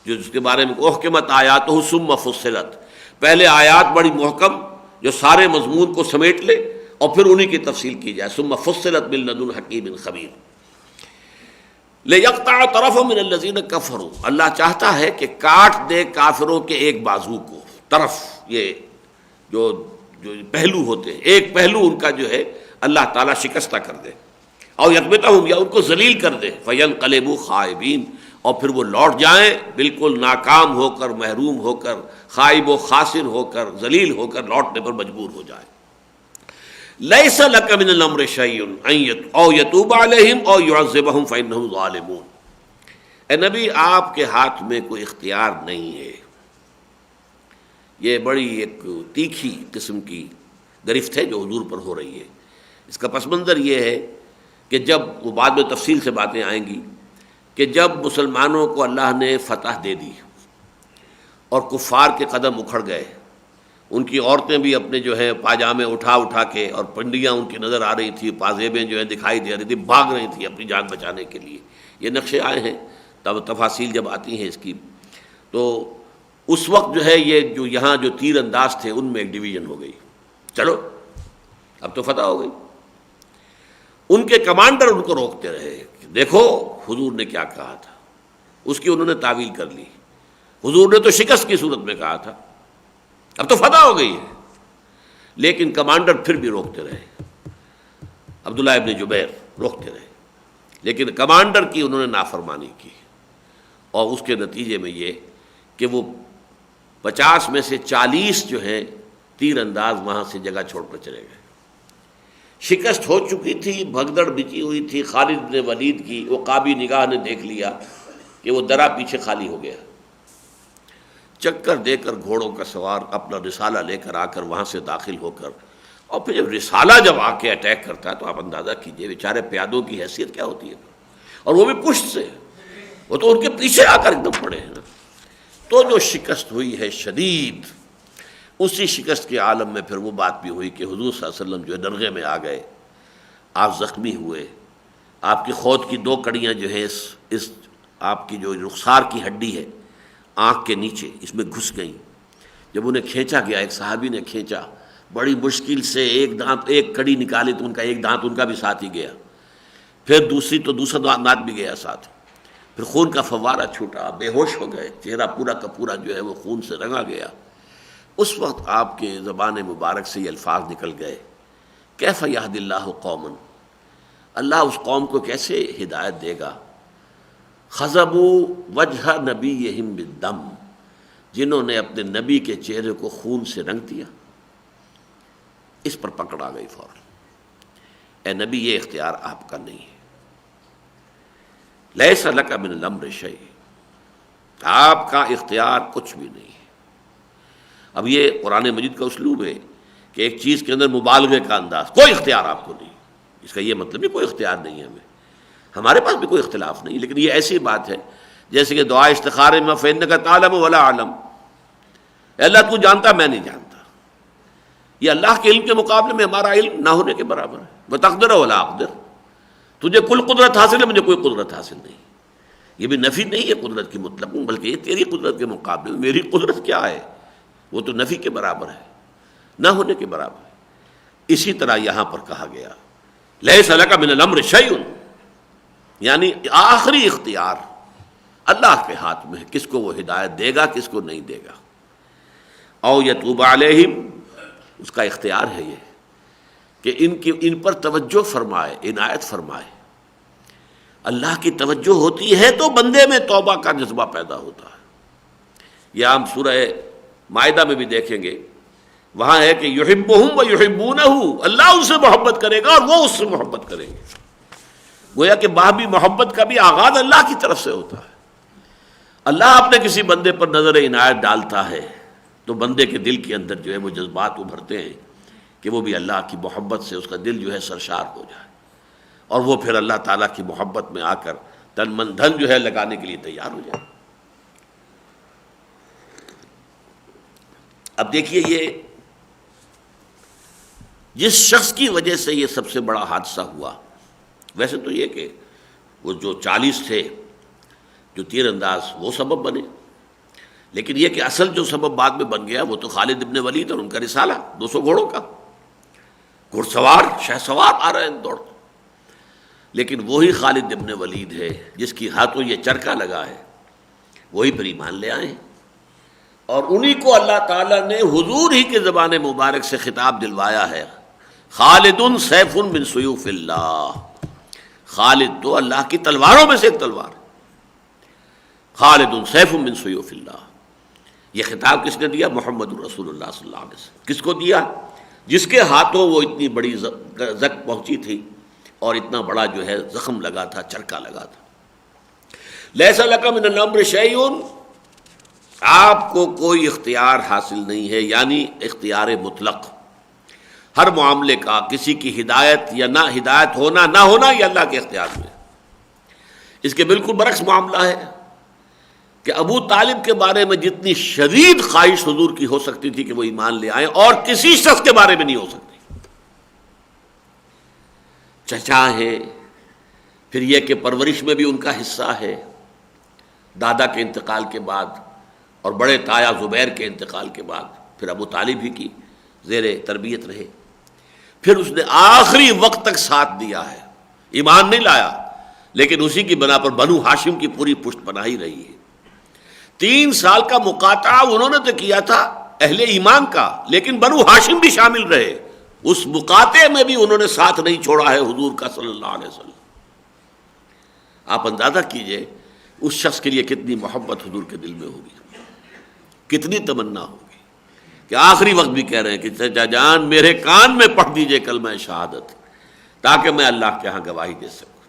جو جس کے بارے میں احکمت آیاتہ ثم فصلت، پہلے آیات بڑی محکم جو سارے مضمون کو سمیٹ لے اور پھر انہی کی تفصیل کی جائے، ثم فصلت من لدن حکیم خبیر۔ لِيَقْطَعَ طَرَفًا مِّنَ الَّذِينَ كَفَرُوا، اللہ چاہتا ہے کہ کاٹ دے کافروں کے ایک بازو کو، طرف یہ جو پہلو ہوتے ہیں، ایک پہلو ان کا جو ہے اللہ تعالیٰ شکستہ کر دے، اور یکبتہم، یا ان کو ذلیل کر دے، فَيَنْقَلِبُوا خَائِبِينَ، اور پھر وہ لوٹ جائیں بالکل ناکام ہو کر، محروم ہو کر، خائب و خاسر ہو کر، ذلیل ہو کر لوٹنے پر مجبور ہو جائیں۔ لَيْسَ لَكَ مِنَ الْأَمْرِ شَيْءٌ أَوْ يَتُوبَ عَلَيْهِمْ أَوْ يُعَذِّبَهُمْ فَإِنَّهُمْ ظَالِمُونَ، اے نبی آپ کے ہاتھ میں کوئی اختیار نہیں ہے۔ یہ بڑی ایک تیکھی قسم کی گرفت ہے جو حضور پر ہو رہی ہے۔ اس کا پس منظر یہ ہے کہ جب وہ بعد میں تفصیل سے باتیں آئیں گی کہ جب مسلمانوں کو اللہ نے فتح دے دی اور کفار کے قدم اکھڑ گئے، ان کی عورتیں بھی اپنے جو ہے پاجامے اٹھا اٹھا کے، اور پنڈیاں ان کی نظر آ رہی تھی، پازیبیں جو ہیں دکھائی دے رہی تھی، بھاگ رہی تھی اپنی جان بچانے کے لیے، یہ نقشے آئے ہیں، تب تفاصیل جب آتی ہیں اس کی، تو اس وقت جو ہے یہ جو یہاں جو تیر انداز تھے ان میں ایک ڈویژن ہو گئی، چلو اب تو فتح ہو گئی۔ ان کے کمانڈر ان کو روکتے رہے، دیکھو حضور نے کیا کہا تھا، اس کی انہوں نے تعویل کر لی، حضور نے تو شکست کی صورت میں کہا تھا، اب تو فتح ہو گئی ہے، لیکن کمانڈر پھر بھی روکتے رہے، عبداللہ ابن جبیر روکتے رہے، لیکن کمانڈر کی انہوں نے نافرمانی کی، اور اس کے نتیجے میں یہ کہ وہ 50 میں سے 40 جو ہیں تیر انداز وہاں سے جگہ چھوڑ کر چلے گئے۔ شکست ہو چکی تھی، بھگدڑ بچی ہوئی تھی خالد بن ولید کی، وہ قابی نگاہ نے دیکھ لیا کہ وہ درا پیچھے خالی ہو گیا۔ چکر دے کر گھوڑوں کا سوار اپنا رسالہ لے کر آ کر وہاں سے داخل ہو کر، اور پھر جب رسالہ جب آ کے اٹیک کرتا ہے تو آپ اندازہ کیجئے بیچارے پیادوں کی حیثیت کیا ہوتی ہے، اور وہ بھی پشت سے، وہ تو ان کے پیچھے آ کر ایک دم پڑے ہیں نا۔ تو جو شکست ہوئی ہے شدید، اسی شکست کے عالم میں پھر وہ بات بھی ہوئی کہ حضور صلی اللہ علیہ وسلم جو ہے ڈرغے میں آ گئے، آپ زخمی ہوئے، آپ کی خود کی 2 کڑیاں جو ہیں اس آپ کی جو رخسار کی ہڈی ہے آنکھ کے نیچے، اس میں گھس گئیں۔ جب انہیں کھینچا گیا، ایک صحابی نے کھینچا، بڑی مشکل سے ایک کڑی نکالی تو ان کا ایک دانت ان کا بھی ساتھ ہی گیا، پھر دوسرا دانت بھی گیا ساتھ، پھر خون کا فوارہ چھوٹا، بے ہوش ہو گئے، چہرہ پورا کا پورا جو ہے وہ خون سے رنگا گیا۔ اس وقت آپ کے زبان مبارک سے یہ الفاظ نکل گئے، کیف یہد اللہ قوما، اللہ اس قوم کو کیسے ہدایت دے گا، خضبوا وجہ نبیہم بالدم، جنہوں نے اپنے نبی کے چہرے کو خون سے رنگ دیا۔ اس پر پکڑ آ گئی فوراً، اے نبی یہ اختیار آپ کا نہیں ہے، لیس لک من الامر شیء، آپ کا اختیار کچھ بھی نہیں ہے۔ اب یہ قرآن مجید کا اسلوب ہے کہ ایک چیز کے اندر مبالغے کا انداز، کوئی اختیار آپ کو نہیں، اس کا یہ مطلب بھی کوئی اختیار نہیں ہے ہمیں، ہمارے پاس بھی کوئی اختلاف نہیں، لیکن یہ ایسی بات ہے جیسے کہ دعا استخارے میں فإنک تعلم ولا اعلم، اے اللہ تو جانتا میں نہیں جانتا، یہ اللہ کے علم کے مقابلے میں ہمارا علم نہ ہونے کے برابر ہے۔ وتقدر ولا اقدر، تجھے کل قدرت حاصل ہے، مجھے کوئی قدرت حاصل نہیں۔ یہ بھی نفی نہیں ہے قدرت کی مطلق، بلکہ یہ تیری قدرت کے مقابلے میں میری قدرت کیا ہے، وہ تو نفی کے برابر ہے، نہ ہونے کے برابر ہے۔ اسی طرح یہاں پر کہا گیا لیس لک من الامر شیء، یعنی آخری اختیار اللہ کے ہاتھ میں ہے، کس کو وہ ہدایت دے گا کس کو نہیں دے گا۔ او یتوب علیہم، اس کا اختیار ہے یہ کہ ان پر توجہ فرمائے، عنایت فرمائے۔ اللہ کی توجہ ہوتی ہے تو بندے میں توبہ کا جذبہ پیدا ہوتا ہے۔ یہ ہم سورہ مائدہ میں بھی دیکھیں گے، وہاں ہے کہ یحبہم و یحبونہ، اللہ ان سے محبت کرے گا اور وہ اس سے محبت کریں گے۔ گویا کہ باہمی محبت کا بھی آغاز اللہ کی طرف سے ہوتا ہے۔ اللہ اپنے کسی بندے پر نظر عنایت ڈالتا ہے تو بندے کے دل کے اندر جو ہے وہ جذبات ابھرتے ہیں کہ وہ بھی اللہ کی محبت سے اس کا دل جو ہے سرشار ہو جائے، اور وہ پھر اللہ تعالیٰ کی محبت میں آ کر تن من دھن جو ہے لگانے کے لیے تیار ہو جائے۔ اب دیکھیے، یہ جس شخص کی وجہ سے یہ سب سے بڑا حادثہ ہوا، ویسے تو یہ کہ وہ جو 40 تھے جو تیر انداز وہ سبب بنے، لیکن یہ کہ اصل جو سبب بعد میں بن گیا وہ تو خالد ابن ولید اور ان کا رسالہ 200 گھوڑوں کا، گھڑ سوار شہ سوار آ رہے ہیں دوڑ، لیکن وہی خالد ابن ولید ہے جس کی ہاتھوں یہ چرکا لگا ہے، وہی پر ایمان لے آئے ہیں، اور انہی کو اللہ تعالیٰ نے حضور ہی کے زبان مبارک سے خطاب دلوایا ہے، خالد سیف من سیوف اللہ، خالد تو اللہ کی تلواروں میں سے ایک تلوار، خالد سیف من سیوف اللہ۔ یہ خطاب کس نے دیا؟ محمد رسول اللہ صلی اللہ علیہ وسلم۔ کس کو دیا؟ جس کے ہاتھوں وہ اتنی بڑی زک پہنچی تھی اور اتنا بڑا جو ہے زخم لگا تھا، چرکا لگا تھا۔ لیس لک من الامر شیء، آپ کو کوئی اختیار حاصل نہیں ہے، یعنی اختیار مطلق ہر معاملے کا، کسی کی ہدایت یا نہ ہدایت ہونا نہ ہونا یہ اللہ کے اختیار میں۔ اس کے بالکل برعکس معاملہ ہے کہ ابو طالب کے بارے میں جتنی شدید خواہش حضور کی ہو سکتی تھی کہ وہ ایمان لے آئیں، اور کسی شخص کے بارے میں نہیں ہو سکتی۔ چچا ہے، پھر یہ کہ پرورش میں بھی ان کا حصہ ہے، دادا کے انتقال کے بعد اور بڑے تایا زبیر کے انتقال کے بعد پھر ابو طالب ہی کی زیر تربیت رہے، پھر اس نے آخری وقت تک ساتھ دیا ہے، ایمان نہیں لایا، لیکن اسی کی بنا پر بنو ہاشم کی پوری پشت پناہی رہی ہے۔ 3 سال کا مقاطعہ انہوں نے تو کیا تھا اہل ایمان کا، لیکن بنو ہاشم بھی شامل رہے، اس مقاطعے میں بھی انہوں نے ساتھ نہیں چھوڑا ہے حضور کا صلی اللہ علیہ وسلم۔ آپ اندازہ کیجئے اس شخص کے لیے کتنی محبت حضور کے دل میں ہوگی، کتنی تمنا ہوگی کہ آخری وقت بھی کہہ رہے ہیں کہ چچا جان میرے کان میں پڑھ دیجئے کلمہ شہادت تاکہ میں اللہ کے ہاں گواہی دے سکوں۔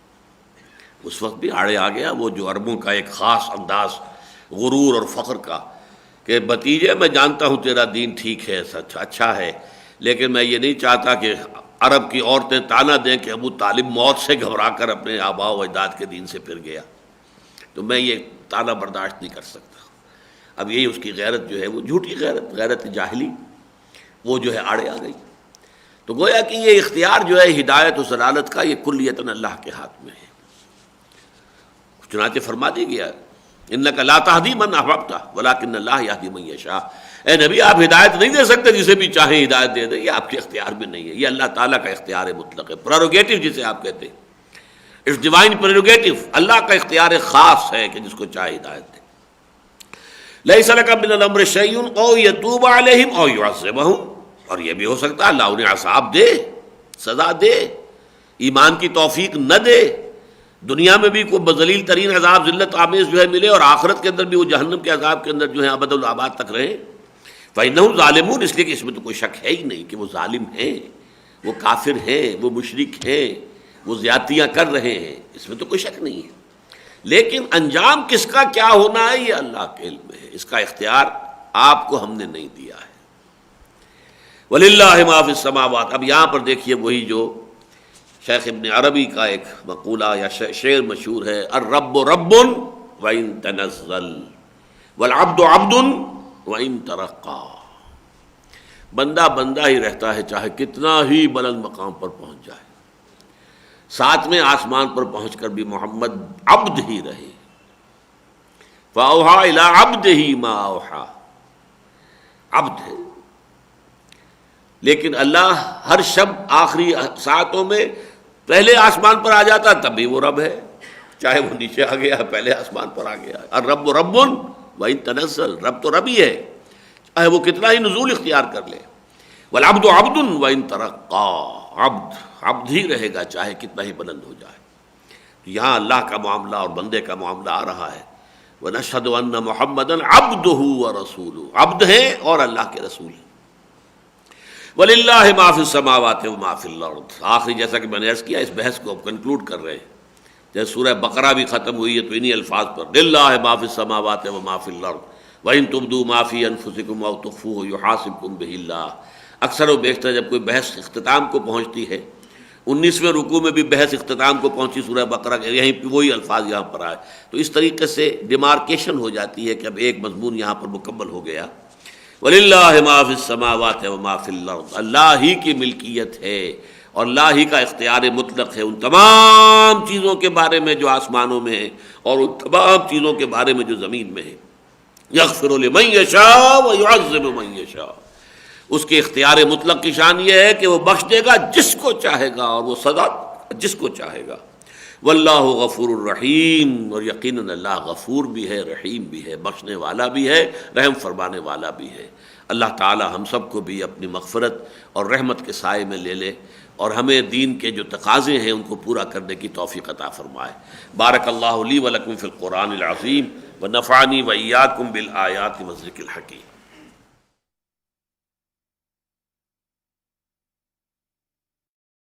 اس وقت بھی آڑے آ گیا وہ جو عربوں کا ایک خاص انداز غرور اور فخر کا کہ بھتیجے میں جانتا ہوں تیرا دین ٹھیک ہے، سچ اچھا ہے، لیکن میں یہ نہیں چاہتا کہ عرب کی عورتیں تانا دیں کہ ابو طالب موت سے گھبرا کر اپنے آباء و اجداد کے دین سے پھر گیا، تو میں یہ تانا برداشت نہیں کر سکتا۔ اب یہی اس کی غیرت جو ہے وہ جھوٹی غیرت، غیرت جاہلی، وہ جو ہے آڑے آ گئی۔ تو گویا کہ یہ اختیار جو ہے ہدایت و ضلالت کا یہ کلیتاً اللہ کے ہاتھ میں ہے۔ چنانچہ فرما دی گیا انک لا تہدی من احببت ولکن اللہ یہدی من یشاء، اے نبی آپ ہدایت نہیں دے سکتے، جسے بھی چاہیں ہدایت دے دیں، یہ آپ کے اختیار میں نہیں ہے، یہ اللہ تعالیٰ کا اختیار مطلق ہے، پریروگیٹو جسے آپ کہتے ہیں، اٹس ڈیوائن پریروگیٹو، اللہ کا اختیار خاص ہے کہ جس کو چاہے ہدایت دے۔ لیس لک من الامر شیء او یتوب علیہم او یعذبہم، اور یہ بھی ہو سکتا ہے اللہ انہیں عذاب دے، سزا دے، ایمان کی توفیق نہ دے، دنیا میں بھی کوئی بذلیل ترین عذاب ذلت آمیز جو ہے ملے، اور آخرت کے اندر بھی وہ جہنم کے عذاب کے اندر جو ہے ابد الآباد تک رہیں۔ فإنہم ظالمون، اس لیے کہ اس میں تو کوئی شک ہے ہی نہیں کہ وہ ظالم ہیں، وہ کافر ہیں، وہ مشرک ہیں، وہ زیادتیاں کر رہے ہیں، اس میں تو کوئی شک نہیں ہے، لیکن انجام کس کا کیا ہونا ہے یہ اللہ کے علم میں ہے، اس کا اختیار آپ کو ہم نے نہیں دیا ہے۔ وَلِلَّهِ مَا فِي السَّمَاوَاتِ، اب یہاں پر دیکھیے وہی جو شیخ ابن عربی کا ایک مقولہ یا شعر مشہور ہے، الرب رب وَإِن تَنَزَّلْ وَالْعَبْدُ عَبْدٌ وَإِن تَرَقَّى، بندہ بندہ ہی رہتا ہے چاہے کتنا ہی بلند مقام پر پہنچ جائے، ساتویں آسمان پر پہنچ کر بھی محمد عبد ہی رہے۔ فَأَوْحَىٰ إِلَىٰ عَبْدِهِ مَا أَوْحَىٰ، عبد ہے، لیکن اللہ ہر شب آخری ساعتوں میں پہلے آسمان پر آ جاتا تب بھی وہ رب ہے، چاہے وہ نیچے آ گیا پہلے آسمان پر آ گیا۔ الرب رب وَإِن تَنَزَّلْ، رب تو رب ہی ہے چاہے وہ کتنا ہی نزول اختیار کر لے۔ وَالْعَبْدُ عَبْدٌ وَإِن تَرَقَّى، عبد عبد ہی رہے گا چاہے کتنا ہی بلند ہو جائے۔ یہاں اللہ کا معاملہ اور بندے کا معاملہ آ رہا ہے، وَنَشْهَدُ أَنَّ مُحَمَّدًا عَبْدُهُ وَرَسُولُهُ، عبد ہیں اور اللہ کے رسول ہیں۔ وَلِلَّهِ مَا فِي السَّمَاوَاتِ وَمَا فِي الْأَرْضِ، آخری جیسا کہ میں نے عرض کیا اس بحث کو اب کنکلوڈ کر رہے ہیں، جیسے سورہ بقرہ بھی ختم ہوئی ہے تو انہی الفاظ پر لِلَّهِ مَا فِي السَّمَاوَاتِ وَمَا فِي الْأَرْضِ وَإِن تُبْدُوا مَا فِي أَنفُسِكُمْ أَوْ تُخْفُوهُ يُحَاسِبْكُم بِهِ اللَّهُ۔ اکثر و بیشتر جب کوئی بحث اختتام کو پہنچتی ہے، 19ویں رکوع میں بھی بحث اختتام کو پہنچی سورہ بقرہ کے، یہیں پہ وہی الفاظ یہاں پر آئے، تو اس طریقے سے ڈیمارکیشن ہو جاتی ہے کہ اب ایک مضمون یہاں پر مکمل ہو گیا۔ وَلِلَّهِ مَا فِي السَّمَاوَاتِ وَمَا فِي الْأَرْضِ، اللہ ہی کی ملکیت ہے اور اللہ ہی کا اختیار مطلق ہے ان تمام چیزوں کے بارے میں جو آسمانوں میں ہیں اور ان تمام چیزوں کے بارے میں جو زمین میں ہیں۔ یغفر لمن یشاء ویعذب من یشاء، اس کے اختیار مطلق کی شان یہ ہے کہ وہ بخش دے گا جس کو چاہے گا اور وہ سزا جس کو چاہے گا۔ واللہ غفور الرحیم، اور یقیناً اللہ غفور بھی ہے، رحیم بھی ہے، بخشنے والا بھی ہے، رحم فرمانے والا بھی ہے۔ اللہ تعالی ہم سب کو بھی اپنی مغفرت اور رحمت کے سائے میں لے لے اور ہمیں دین کے جو تقاضے ہیں ان کو پورا کرنے کی توفیق عطا فرمائے۔ بارک اللہ لی ولکم فی القرآن العظیم ونفعنی وإیاکم بالآیات والذکر الحکیم۔